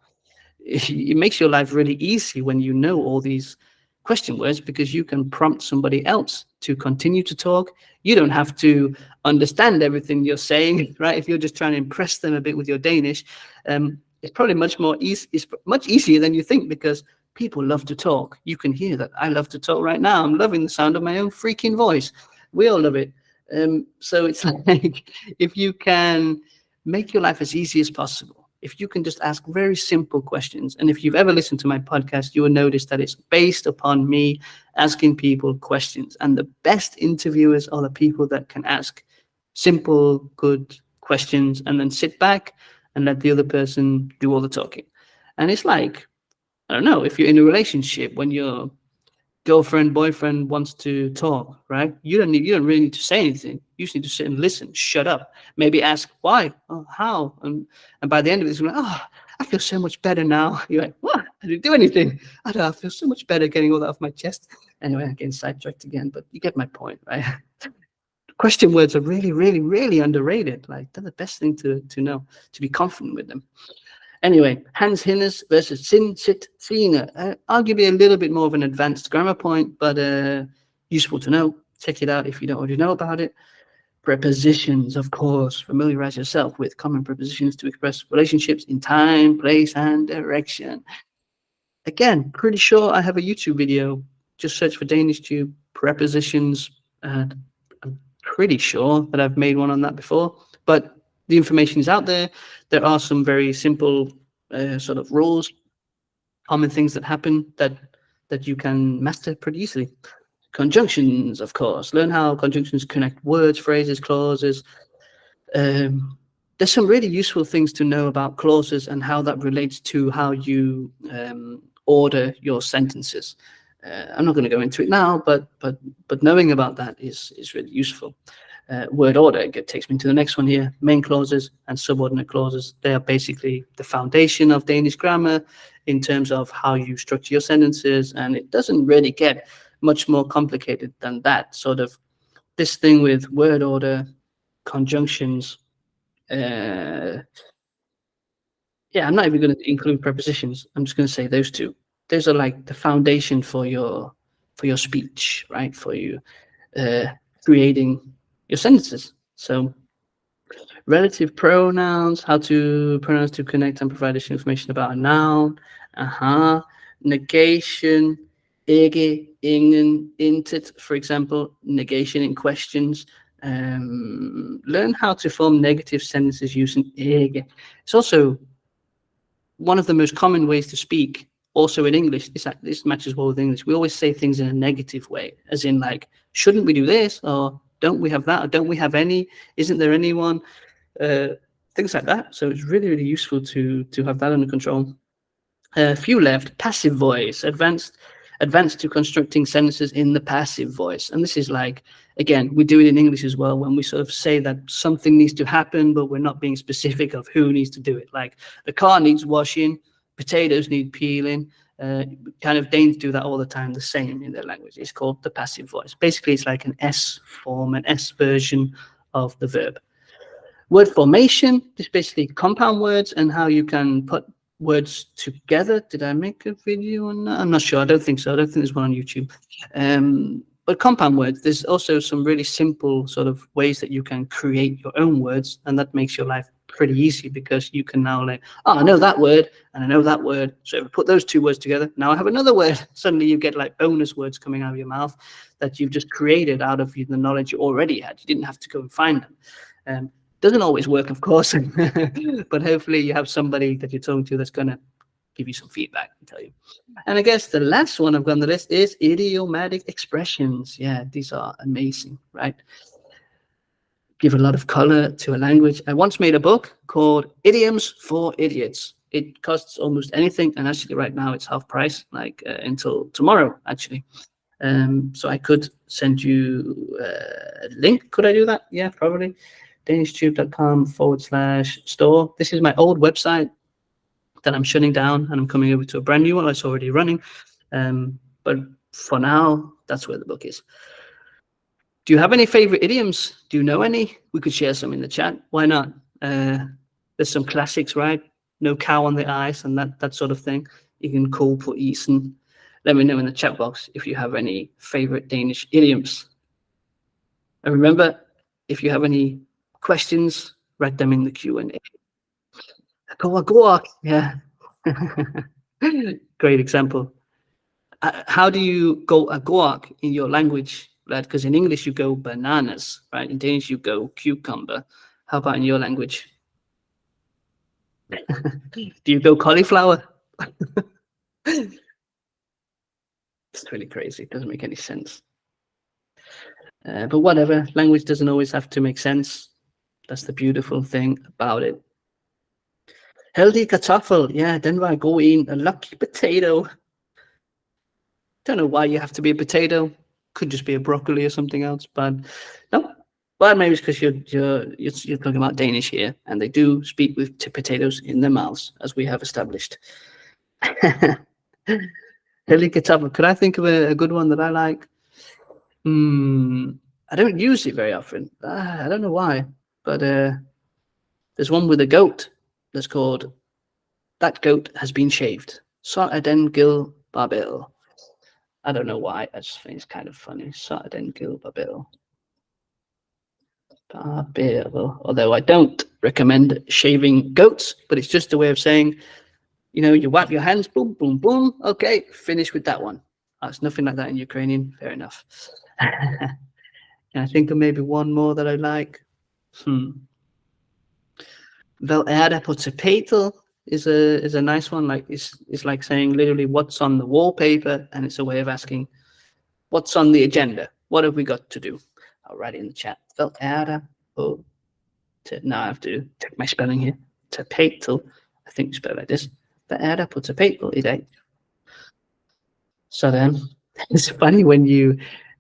It makes your life really easy when you know all these question words, because you can prompt somebody else to continue to talk. You don't have to understand everything you're saying, right? If you're just trying to impress them a bit with your Danish, it's probably much more easy. It's much easier than you think, because people love to talk. You can hear that. I love to talk right now. I'm loving the sound of my own freaking voice. We all love it. So it's like, if you can make your life as easy as possible, if you can just ask very simple questions, and if you've ever listened to my podcast, you will notice that it's based upon me asking people questions. And the best interviewers are the people that can ask simple, good questions and then sit back and let the other person do all the talking. And it's like, I don't know, if you're in a relationship, when your girlfriend, boyfriend wants to talk, right? You don't really need to say anything. You just need to sit and listen, shut up, maybe ask why, or how, and by the end of it, it's like, oh, I feel so much better now. You're like, what? I didn't do anything. I don't know, I feel so much better getting all that off my chest. Anyway, I'm getting sidetracked again, but you get my point, right? Question words are really, really, really underrated. Like, they're the best thing to know, to be confident with them. Anyway, hans, hinnes versus sin, sit, sine. I'll give you a little bit more of an advanced grammar point, but useful to know. Check it out if you don't already know about it. Prepositions, of course. Familiarize yourself with common prepositions to express relationships in time, place, and direction. Again, pretty sure I have a YouTube video. Just search for DanishTube prepositions. I'm pretty sure that I've made one on that before, but the information is out there. There are some very simple sort of rules, common things that happen that you can master pretty easily. Conjunctions, of course. Learn how conjunctions connect words, phrases, clauses. There's some really useful things to know about clauses and how that relates to how you order your sentences. I'm not going to go into it now, but knowing about that is really useful. Word order takes me to the next one here. Main clauses and subordinate clauses. They are basically the foundation of Danish grammar in terms of how you structure your sentences, and it doesn't really get much more complicated than that. Sort of this thing with word order, conjunctions. Yeah, I'm not even going to include prepositions. I'm just going to say those two. Those are like the foundation for your speech, right? For you creating your sentences. So relative pronouns, how to pronouns to connect and provide additional information about a noun. Negation, ikke, ingen, intet, for example, negation in questions. Learn how to form negative sentences using ikke. It's also one of the most common ways to speak. Also in English, this matches well with English. We always say things in a negative way, as in like, shouldn't we do this? Or don't we have that? Or don't we have any? Isn't there anyone? Things like that. So it's really, really useful to have that under control. A few left. Passive voice, advanced to constructing sentences in the passive voice. And this is like, again, we do it in English as well, when we sort of say that something needs to happen, but we're not being specific of who needs to do it. Like the car needs washing, potatoes need peeling. Kind of Danes do that all the time, the same in their language. It's called the passive voice. Basically, it's like an S form, an S version of the verb. Word formation is basically compound words and how you can put words together. Did I make a video on that? I'm not sure. I don't think so. I don't think there's one on YouTube. But compound words, there's also some really simple sort of ways that you can create your own words, and that makes your life pretty easy because you can now like, oh, I know that word and I know that word. So if I put those two words together, now I have another word. Suddenly you get like bonus words coming out of your mouth that you've just created out of the knowledge you already had. You didn't have to go and find them. Doesn't always work, of course, but hopefully you have somebody that you're talking to that's going to give you some feedback and tell you. And I guess the last one I've got on the list is idiomatic expressions. Yeah, these are amazing, right? Give a lot of color to a language. I once made a book called Idioms for Idiots. It costs almost anything, and actually right now it's half price, like until tomorrow, actually. So I could send you a link. Could I do that? Yeah, probably. DanishTube.com/store. This is my old website that I'm shutting down, and I'm coming over to a brand new one that's already running. But for now, that's where the book is. Do you have any favorite idioms? Do you know any? We could share some in the chat. Why not? There's some classics, right? No cow on the ice and that sort of thing. You can call på isen. Let me know in the chat box if you have any favorite Danish idioms. And remember, if you have any questions, write them in the Q&A. Yeah. Great example. How do you go agork in your language? Right? Because in English you go bananas, right? In Danish you go cucumber. How about in your language? Do you go cauliflower? It's really crazy. It doesn't make any sense. But whatever, language doesn't always have to make sense. That's the beautiful thing about it. Healthy kartoffel. Yeah, then I go in a lucky potato. Don't know why you have to be a potato. Could just be a broccoli or something else, but no. But maybe it's because you're talking about Danish here, and they do speak with potatoes in their mouths, as we have established. Healthy kartoffel. Could I think of a good one that I like? I don't use it very often. I don't know why, but there's one with a goat that's called "That Goat Has Been Shaved." Sarden Gil Babel. I don't know why. I just think it's kind of funny. Sarden Gil Babel. Although I don't recommend shaving goats, but it's just a way of saying, you know, you wipe your hands, boom, boom, boom. Okay, finish with that one. It's nothing like that in Ukrainian. Fair enough. And I think of maybe one more that I like. Vel på tapetet is a nice one. Like it's like saying literally what's on the wallpaper, and it's a way of asking what's on the agenda. What have we got to do? I'll write it in the chat. Vel på. Now I have to check my spelling here. Tapetet. I think you spell it like this. Vel på tapetet I dag. So then, it's funny when you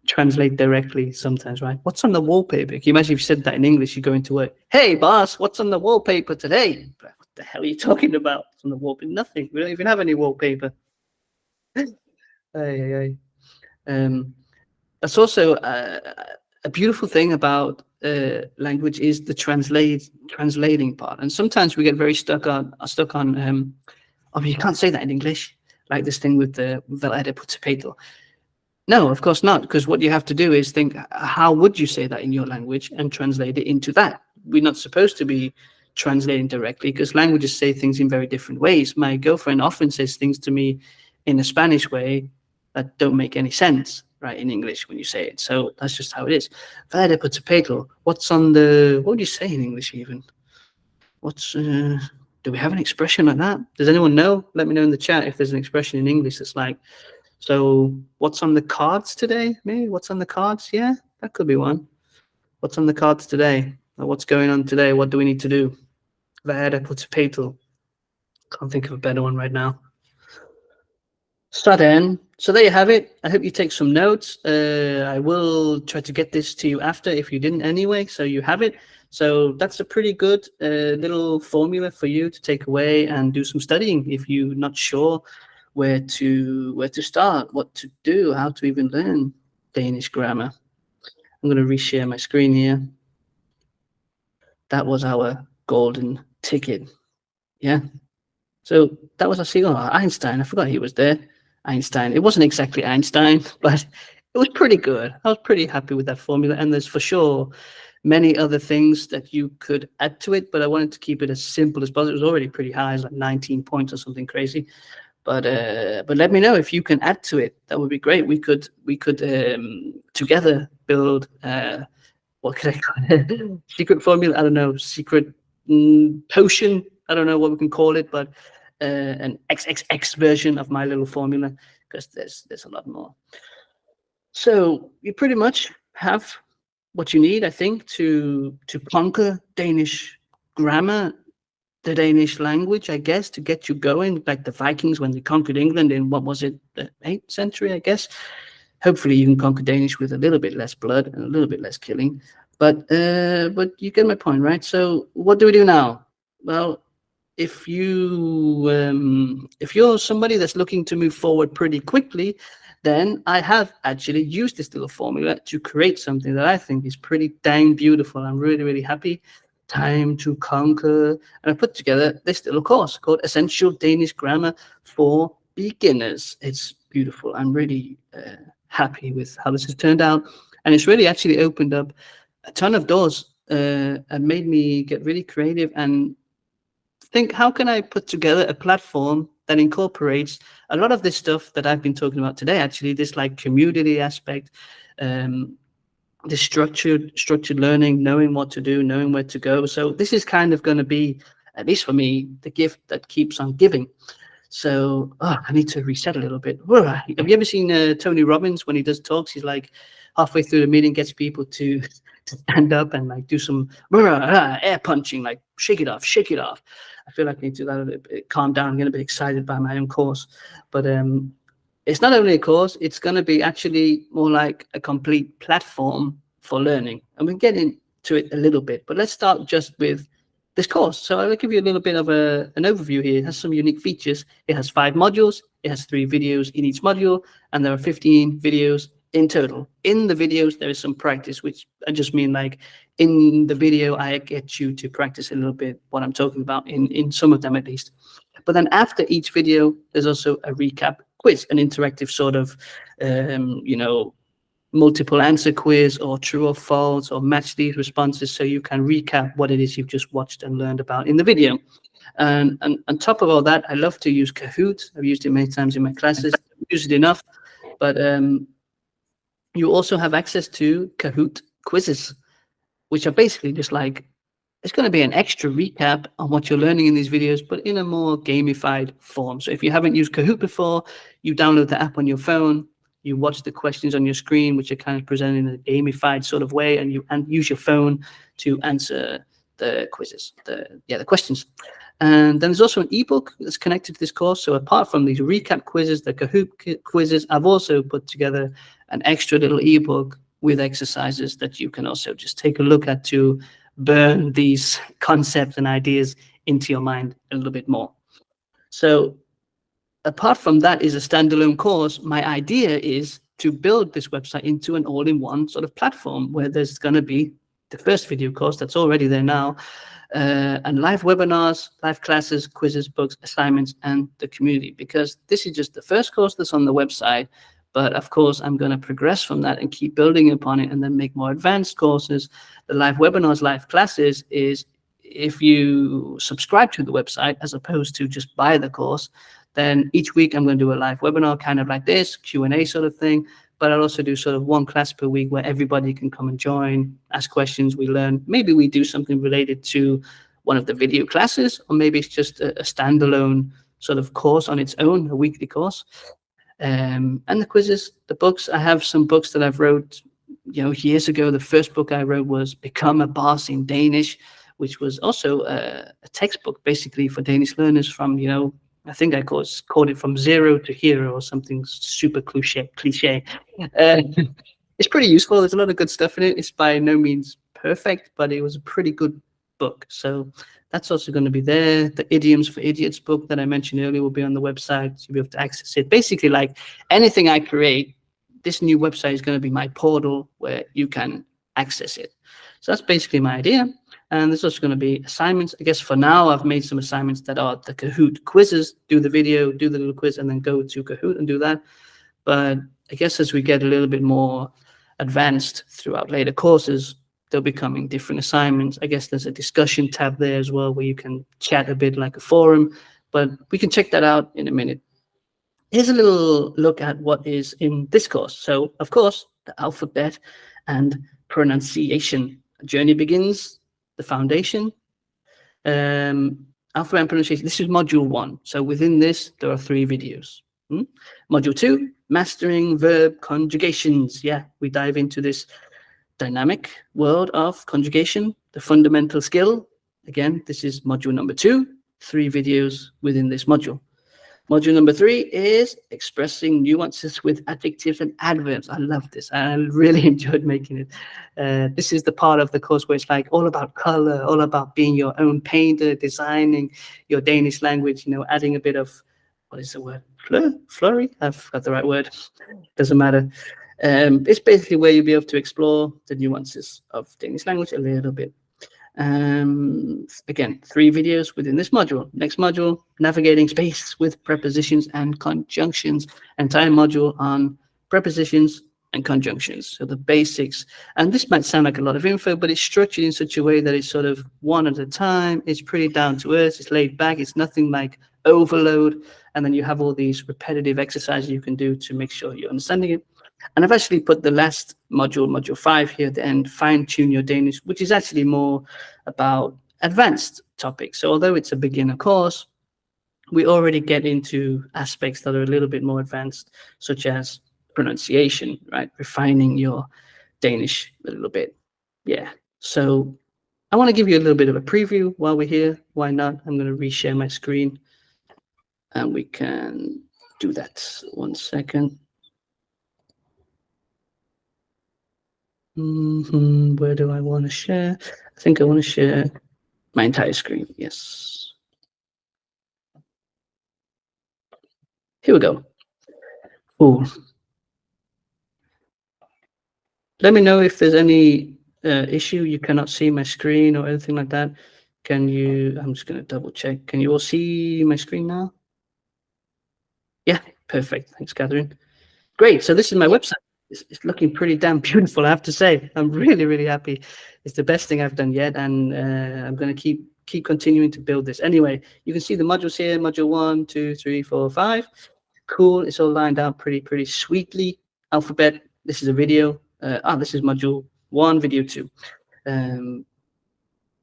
translate directly sometimes, right? What's on the wallpaper? Can you imagine if you said that in English, you go into work, hey boss, what's on the wallpaper today? What the hell are you talking about? What's on the wallpaper? Nothing. We don't even have any wallpaper. That's also a beautiful thing about language is the translating part. And sometimes we get very stuck on oh, you can't say that in English, like this thing with the vel på tapetet. No, of course not, because what you have to do is think, how would you say that in your language and translate it into that? We're not supposed to be translating directly because languages say things in very different ways. My girlfriend often says things to me in a Spanish way that don't make any sense, right, in English when you say it. So that's just how it is. Vel på tapetet. What's on the, what would you say in English even? What's, do we have an expression like that? Does anyone know? Let me know in the chat if there's an expression in English that's like, so what's on the cards today? Maybe what's on the cards? Yeah, that could be one. What's on the cards today? Or what's going on today? What do we need to do? Vad är det på tapeten? Can't think of a better one right now. Sådan. So there you have it. I hope you take some notes. I will try to get this to you after if you didn't anyway, so you have it. So that's a pretty good little formula for you to take away and do some studying if you're not sure where to start, what to do, how to even learn Danish grammar. I'm going to reshare my screen here. That was our golden ticket. Yeah. So that was Einstein. I forgot he was there. Einstein. It wasn't exactly Einstein, but it was pretty good. I was pretty happy with that formula. And there's for sure many other things that you could add to it, but I wanted to keep it as simple as possible. It was already pretty high, it's like 19 points or something crazy. But let me know if you can add to it. That would be great. We could together build what could I call it? Secret formula? I don't know. Secret potion? I don't know what we can call it, but an XXX version of my little formula, because there's a lot more. So you pretty much have what you need, I think, to conquer Danish grammar, the Danish language, I guess, to get you going, like the Vikings when they conquered England in, what was it, the 8th century, I guess. Hopefully you can conquer Danish with a little bit less blood and a little bit less killing. But you get my point, right? So what do we do now? Well, if you're somebody that's looking to move forward pretty quickly, then I have actually used this little formula to create something that I think is pretty dang beautiful. I'm really, really happy. Time to conquer. And I put together this little course called Essential Danish Grammar for Beginners. It's beautiful. I'm really happy with how this has turned out. And it's really actually opened up a ton of doors and made me get really creative and think, how can I put together a platform that incorporates a lot of this stuff that I've been talking about today, actually, this like community aspect, this structured learning, knowing what to do, knowing where to go. So this is kind of going to be, at least for me, the gift that keeps on giving. So I need to reset a little bit. Have you ever seen Tony Robbins when he does talks? He's like halfway through the meeting, gets people to stand up and like do some air punching, like shake it off, shake it off. I feel like I need to do that a little bit, calm down, get a bit excited by my own course. But it's not only a course, it's going to be actually more like a complete platform for learning. And we'll get into it a little bit, but let's start just with this course. So I'll give you a little bit of an overview here. It has some unique features. It has 5 modules. It has 3 videos in each module, and there are 15 videos in total. In the videos, there is some practice, which I just mean like in the video, I get you to practice a little bit what I'm talking about in some of them at least. But then after each video, there's also a recap quiz, an interactive sort of, multiple answer quiz or true or false, or match these responses so you can recap what it is you've just watched and learned about in the video. And on top of all that, I love to use Kahoot. I've used it many times in my classes. I've used it enough, but you also have access to Kahoot quizzes, which are basically just like, it's going to be an extra recap on what you're learning in these videos, but in a more gamified form. So if you haven't used Kahoot before, you download the app on your phone, you watch the questions on your screen, which are kind of presented in a gamified sort of way, and you use your phone to answer the quizzes, the questions. And then there's also an ebook that's connected to this course. So apart from these recap quizzes, the Kahoot quizzes, I've also put together an extra little ebook with exercises that you can also just take a look at to burn these concepts and ideas into your mind a little bit more. So apart from that is a standalone course. My idea is to build this website into an all-in-one sort of platform where there's going to be the first video course that's already there now, and live webinars, live classes, quizzes, books, assignments, and the community, because this is just the first course that's on the website. But of course, I'm going to progress from that and keep building upon it and then make more advanced courses. The live webinars, live classes is if you subscribe to the website as opposed to just buy the course, then each week I'm going to do a live webinar, kind of like this, Q&A sort of thing. But I'll also do sort of 1 class per week where everybody can come and join, ask questions, we learn. Maybe we do something related to one of the video classes, or maybe it's just a standalone sort of course on its own, a weekly course. And the quizzes, the books, I have some books that I've wrote years ago, the first book I wrote was Become a Boss in Danish, which was also a textbook basically for Danish learners from, I think I called it From Zero to Hero or something super cliche. It's pretty useful. There's a lot of good stuff in it. It's by no means perfect, but it was a pretty good book. So that's also going to be there. The Idioms for Idiots book that I mentioned earlier will be on the website. So you'll be able to access it. Basically, like anything I create, this new website is going to be my portal where you can access it. So that's basically my idea. And there's also going to be assignments. I guess for now, I've made some assignments that are the Kahoot quizzes. Do the video, do the little quiz, and then go to Kahoot and do that. But I guess as we get a little bit more advanced throughout later courses, they'll be coming different assignments. I guess there's a discussion tab there as well where you can chat a bit like a forum, but we can check that out in a minute. Here's a little look at what is in this course. So, of course, the alphabet and pronunciation. A journey begins, the foundation, alphabet and pronunciation. This is module 1. So within this, there are 3 videos. Module 2, mastering verb conjugations. Yeah, we dive into this dynamic world of conjugation, the fundamental skill. Again, this is module number 2, 3 videos within this module. Module number 3 is expressing nuances with adjectives and adverbs. I love this. I really enjoyed making it. This is the part of the course where it's like all about color, all about being your own painter, designing your Danish language, adding a bit of, what is the word? Flurry? I've got the right word. Doesn't matter. It's basically where you'll be able to explore the nuances of Danish language a little bit. Again, 3 videos within this module. Next module, navigating space with prepositions and conjunctions. Entire module on prepositions and conjunctions. So the basics. And this might sound like a lot of info, but it's structured in such a way that it's sort of one at a time. It's pretty down to earth. It's laid back. It's nothing like overload. And then you have all these repetitive exercises you can do to make sure you're understanding it. And I've actually put the last module, module 5 here at the end, fine-tune your Danish, which is actually more about advanced topics. So although it's a beginner course, we already get into aspects that are a little bit more advanced, such as pronunciation, right? Refining your Danish a little bit. Yeah. So I want to give you a little bit of a preview while we're here. Why not? I'm going to reshare my screen and we can do that. 1 second. Where do I want to share? I think I want to share my entire screen. Yes. Here we go. Cool. Let me know if there's any issue. You cannot see my screen or anything like that. Can you? I'm just going to double check. Can you all see my screen now? Yeah, perfect. Thanks, Catherine. Great. So this is my website. It's looking pretty damn beautiful, I have to say. I'm really, really happy. It's the best thing I've done yet, and I'm going to keep continuing to build this. Anyway, you can see the modules here, module 1, 2, 3, 4, 5. Cool. It's all lined out pretty sweetly. Alphabet. This is a video. This is module 1, video 2.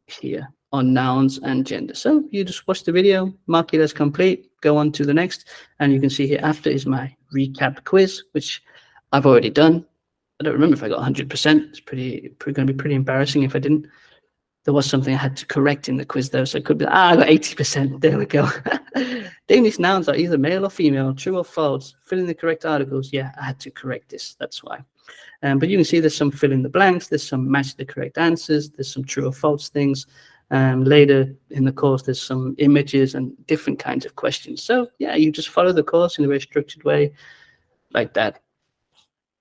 Here on nouns and gender. So you just watch the video, mark it as complete, go on to the next, and you can see here after is my recap quiz, which I've already done. I don't remember if I got 100%. It's going to be pretty embarrassing if I didn't. There was something I had to correct in the quiz though, so it could be, I got 80%. There we go. Danish nouns are either male or female, true or false. Fill in the correct articles. Yeah, I had to correct this. That's why. But you can see there's some fill in the blanks. There's some match the correct answers. There's some true or false things. Later in the course, there's some images and different kinds of questions. So yeah, you just follow the course in a very structured way like that.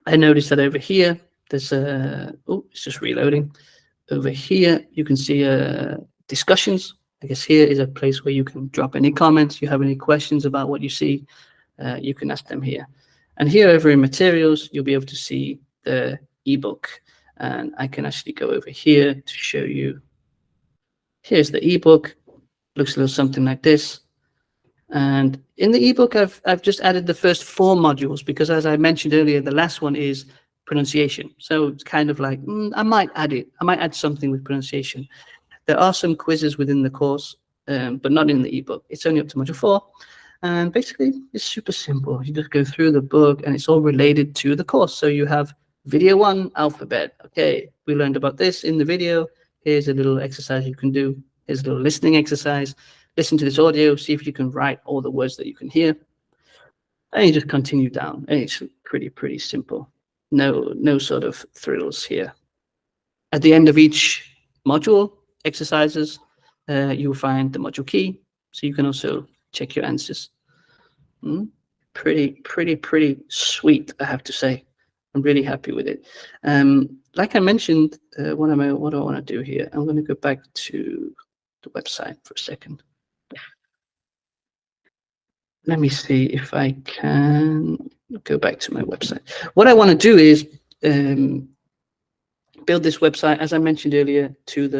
I noticed that over here, there's it's just reloading. Over here, you can see discussions. I guess here is a place where you can drop any comments. You have any questions about what you see, you can ask them here. And here over in materials, you'll be able to see the ebook. And I can actually go over here to show you. Here's the ebook. Looks a little something like this. And in the ebook, I've just added the first 4 modules because, as I mentioned earlier, the last one is pronunciation. So it's kind of like, I might add it. I might add something with pronunciation. There are some quizzes within the course, but not in the ebook. It's only up to module 4. And basically, it's super simple. You just go through the book and it's all related to the course. So you have Video 1, alphabet. Okay, we learned about this in the video. Here's a little exercise you can do. Here's a little listening exercise. Listen to this audio, see if you can write all the words that you can hear. And you just continue down. And it's pretty simple. No sort of thrills here. At the end of each module exercises, you'll find the module key, so you can also check your answers. Pretty sweet, I have to say. I'm really happy with it. Like I mentioned, what do I want to do here? I'm going to go back to the website for a second. Let me see if I can go back to my website. What I want to do is build this website, as I mentioned earlier, with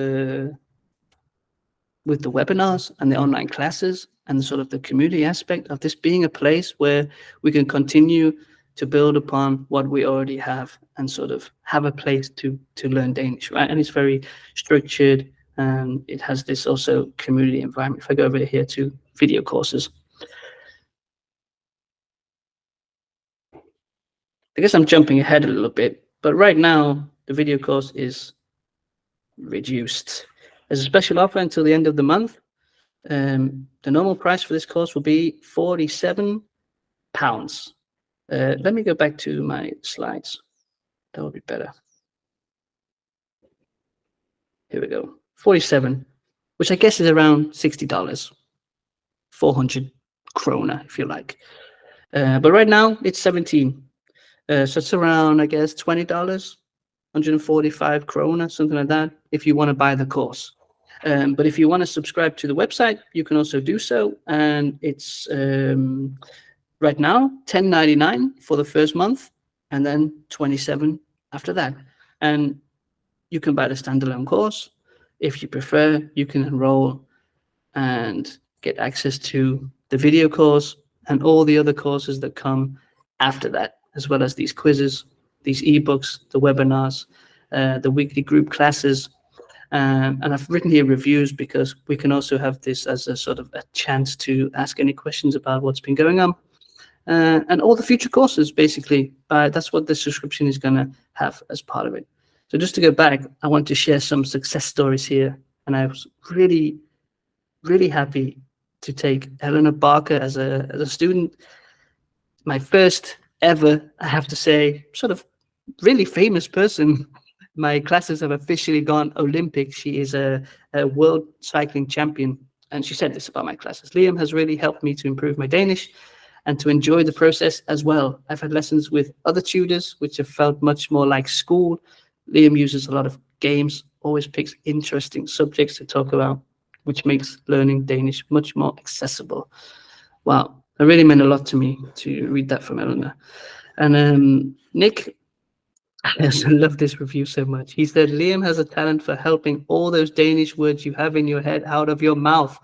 the webinars and the online classes and sort of the community aspect of this being a place where we can continue to build upon what we already have and sort of have a place to learn Danish, right? And it's very structured, and it has this also community environment. If I go over here to video courses, I guess I'm jumping ahead a little bit, but right now the video course is reduced. There's a special offer until the end of the month. The normal price for this course will be £47. Let me go back to my slides. That will be better. Here we go. 47, which I guess is around $60, 400 krona, if you like. But right now it's 17. So it's around, I guess, $20, 145 krona, something like that, if you want to buy the course. But if you want to subscribe to the website, you can also do so. And it's right now $10.99 for the first month, and then $27 after that. And you can buy the standalone course. If you prefer, you can enroll and get access to the video course and all the other courses that come after that, as well as these quizzes, these ebooks, the webinars, the weekly group classes. And I've written here reviews because we can also have this as a sort of a chance to ask any questions about what's been going on. And all the future courses, basically. That's what the subscription is going to have as part of it. So just to go back, I want to share some success stories here. And I was really happy to take Eleanor Barker as a student. My first ever, I have to say, sort of really famous person. My classes have officially gone Olympic. She is a world cycling champion. And she said this about my classes. Liam has really helped me to improve my Danish and to enjoy the process as well. I've had lessons with other tutors, which have felt much more like school. Liam uses a lot of games, always picks interesting subjects to talk about, which makes learning Danish much more accessible. Wow, it really meant a lot to me to read that from Eleanor. And Nick, I also love this review so much. He said, Liam has a talent for helping all those Danish words you have in your head out of your mouth.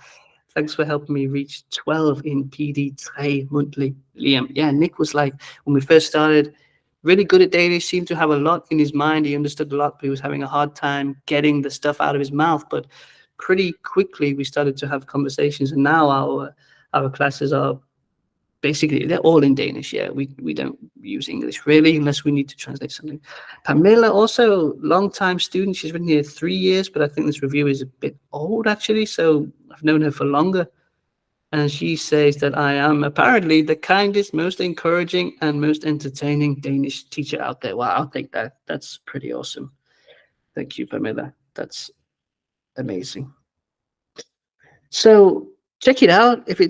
Thanks for helping me reach 12 in PD3 monthly, Liam. Yeah, Nick was like, when we first started, really good at Danish, seemed to have a lot in his mind. He understood a lot, but he was having a hard time getting the stuff out of his mouth. But pretty quickly, we started to have conversations. And now our classes are basically, they're all in Danish. Yeah, we don't use English really, unless we need to translate something. Pamela, also long-time student. She's been here 3 years, but I think this review is a bit old actually. So I've known her for longer. And she says that I am apparently the kindest, most encouraging, and most entertaining Danish teacher out there. Wow, I'll take that. That's pretty awesome. Thank you, Pamela. That's amazing. So check it out. If you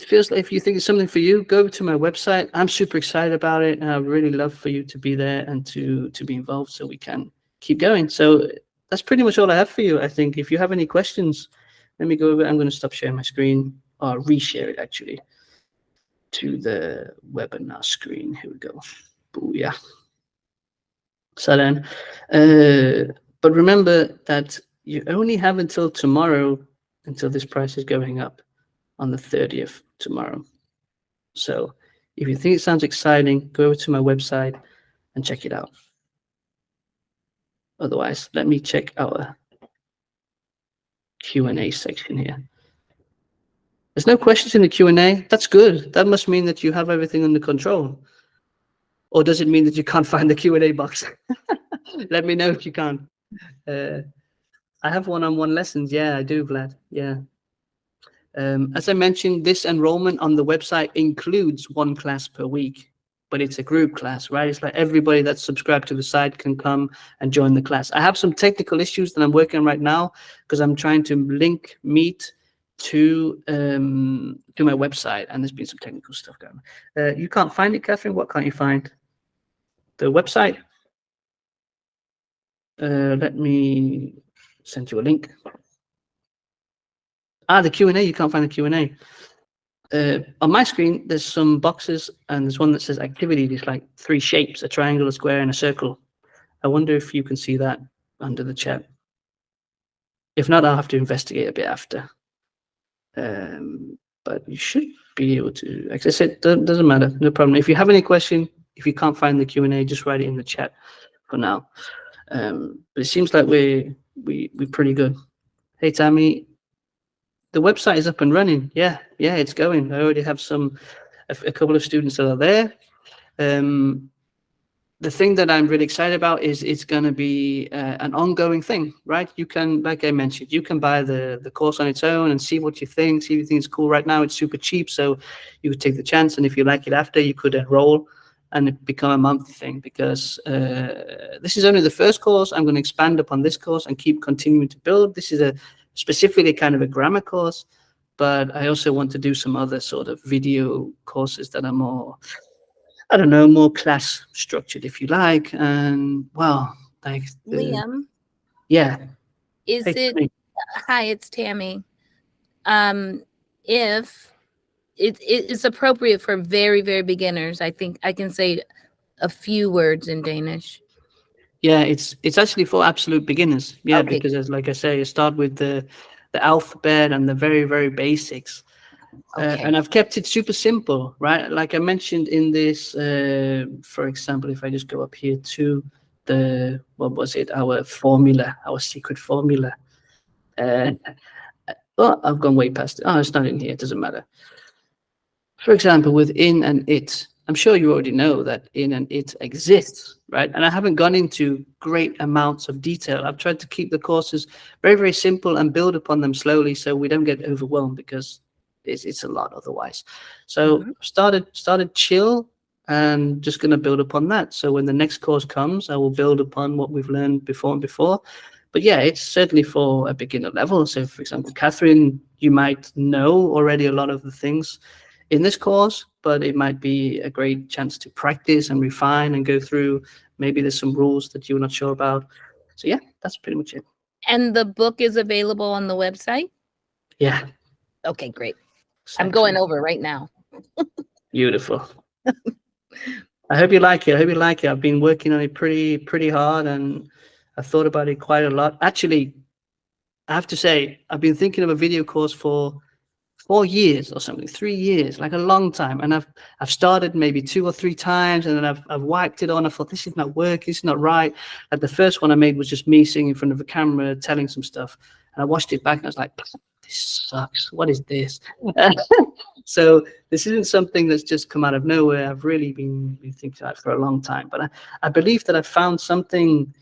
think it's something for you, go to my website. I'm super excited about it, and I'd really love for you to be there and to be involved so we can keep going. So that's pretty much all I have for you, I think. If you have any questions, let me go over. I'm going to stop sharing my screen, or reshare it actually to the webinar screen. Here we go. Booyah. So then, but remember that you only have until tomorrow, until this price is going up on the 30th tomorrow. So if you think it sounds exciting, go over to my website and check it out. Otherwise, let me check our Q&A section here. There's no questions in the Q&A. That's good. That must mean that you have everything under control. Or does it mean that you can't find the Q&A box? Let me know if you can't. I have one-on-one lessons. Yeah, I do, Vlad. Yeah. As I mentioned, this enrollment on the website includes one class per week, but it's a group class, right? It's like everybody that's subscribed to the site can come and join the class. I have some technical issues that I'm working on right now because I'm trying to link Meet to my website, and there's been some technical stuff going on. You can't find it, Catherine? What can't you find? The website? Let me send you a link. The Q&A, you can't find the Q&A. On my screen, there's some boxes, and there's one that says activity. There's like 3 shapes, a triangle, a square, and a circle. I wonder if you can see that under the chat. If not, I'll have to investigate a bit after. But you should be able to access it. Doesn't matter, no problem. If you have any question, if you can't find the Q&A, just write it in the chat for now. But it seems like we're pretty good. Hey, Tammy. The website is up and running. Yeah, it's going. I already have a couple of students that are there. The thing that I'm really excited about is it's going to be an ongoing thing, right? You can, like I mentioned, you can buy the course on its own and see what you think, see if you think it's cool. Right now, it's super cheap, so you could take the chance, and if you like it after, you could enroll and it become a monthly thing, because this is only the first course. I'm going to expand upon this course and keep continuing to build. This is a specifically kind of a grammar course, but I also want to do some other sort of video courses that are more, I don't know, more class structured, if you like. And well, like Liam. Yeah. Is it? Hi, it's Tammy. If it's appropriate for very, very beginners, I think I can say a few words in Danish. Yeah, it's actually for absolute beginners. Yeah, okay. Because as like I say, you start with the alphabet and the very, very basics. Okay. And I've kept it super simple, right? Like I mentioned in this, for example, if I just go up here to the, what was it? Our formula, our secret formula. Well, I've gone way past it. Oh, it's not in here. It doesn't matter. For example, with in and it, I'm sure you already know that in and it exists, right? And I haven't gone into great amounts of detail. I've tried to keep the courses very, very simple and build upon them slowly so we don't get overwhelmed, because it's a lot otherwise. So started chill and just going to build upon that. So when the next course comes, I will build upon what we've learned before. But yeah, it's certainly for a beginner level. So for example, Catherine, you might know already a lot of the things in this course, but it might be a great chance to practice and refine and go through. Maybe there's some rules that you're not sure about. So yeah, that's pretty much it. And the book is available on the website? Yeah. Okay, great. Exactly. I'm going over right now. Beautiful. I hope you like it. I've been working on it pretty hard, and I thought about it quite a lot. Actually, I have to say, I've been thinking of a video course for 4 years or something, 3 years, like a long time. And I've started maybe 2 or 3 times, and then I've wiped it on. I thought, this is not working, this is not right. Like the first one I made was just me sitting in front of a camera, telling some stuff. And I watched it back and I was like, this sucks. What is this? So this isn't something that's just come out of nowhere. I've really been thinking about it for a long time. But I believe that I found something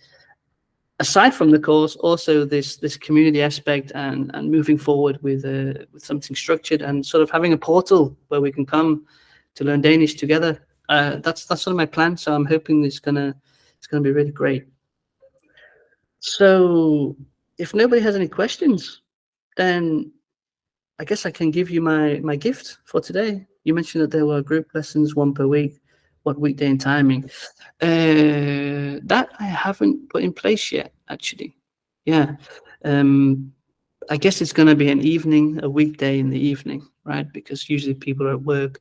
aside from the course, also this community aspect and moving forward with something structured and sort of having a portal where we can come to learn Danish together. That's sort of my plan. So I'm hoping it's gonna be really great. So if nobody has any questions, then I guess I can give you my gift for today. You mentioned that there were group lessons 1 per week. What weekday and timing? That I haven't put in place yet, actually. Yeah. I guess it's going to be a weekday in the evening, right? Because usually people are at work,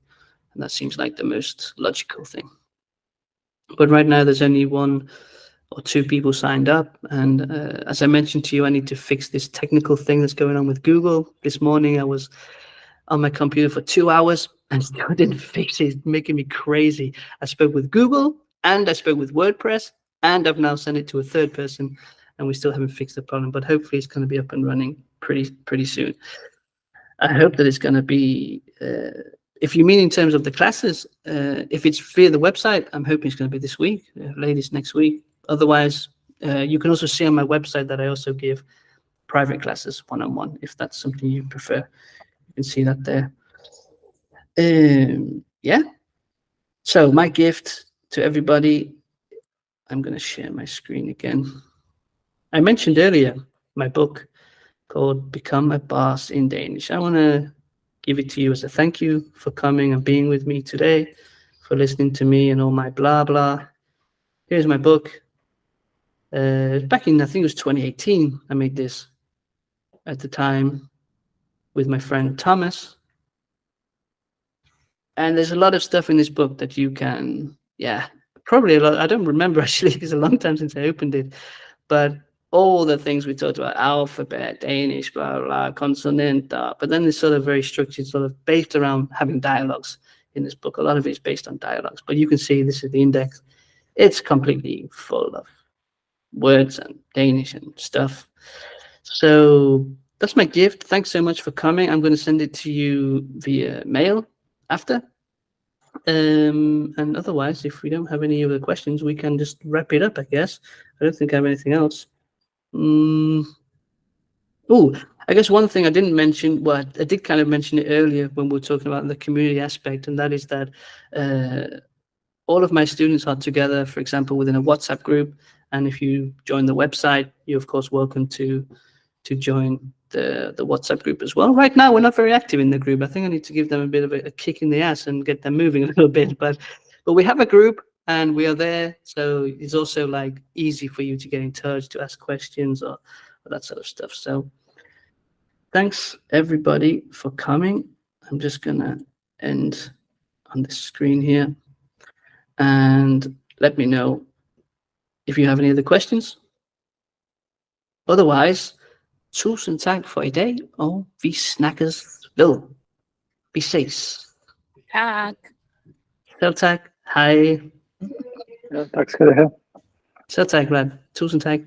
and that seems like the most logical thing. But right now there's only 1 or 2 people signed up. And as I mentioned to you, I need to fix this technical thing that's going on with Google. This morning I was on my computer for 2 hours and still didn't fix it. It's making me crazy. I spoke with Google and I spoke with WordPress, and I've now sent it to a third person, and we still haven't fixed the problem. But hopefully it's going to be up and running pretty soon. I hope that it's going to be, if you mean in terms of the classes, if it's via the website, I'm hoping it's going to be this week, latest next week. Otherwise, you can also see on my website that I also give private classes one-on-one, if that's something you prefer. You can see that there. Yeah. So my gift to everybody, I'm going to share my screen again. I mentioned earlier my book called Become a Boss in Danish. I want to give it to you as a thank you for coming and being with me today, for listening to me and all my blah, blah. Here's my book. Back in, I think it was 2018, I made this at the time with my friend Thomas. And there's a lot of stuff in this book that you can, probably a lot. I don't remember actually, it's a long time since I opened it, but all the things we talked about, alphabet, Danish, blah, blah, blah, consonant, but then it's sort of very structured, sort of based around having dialogues in this book. A lot of it is based on dialogues, but you can see this is the index. It's completely full of words and Danish and stuff. So that's my gift. Thanks so much for coming. I'm going to send it to you via mail after. And otherwise, if we don't have any other questions, we can just wrap it up, I guess. I don't think I have anything else. Oh, I guess one thing I didn't mention, well, I did kind of mention it earlier when we were talking about the community aspect, and that is that all of my students are together, for example, within a WhatsApp group. And if you join the website, you're of course welcome to join the WhatsApp group as well. Right now, we're not very active in the group. I think I need to give them a bit of a kick in the ass and get them moving a little bit. But we have a group and we are there. So it's also like easy for you to get in touch, to ask questions or that sort of stuff. So thanks everybody for coming. I'm just gonna end on the screen here and let me know if you have any other questions. Otherwise, tusind tak for i dag, og vi snakkes ved. Vi ses. Tak. Selv tak. Hej. Ja, tak skal du have. Selv tak, Vlad. Tusind tak.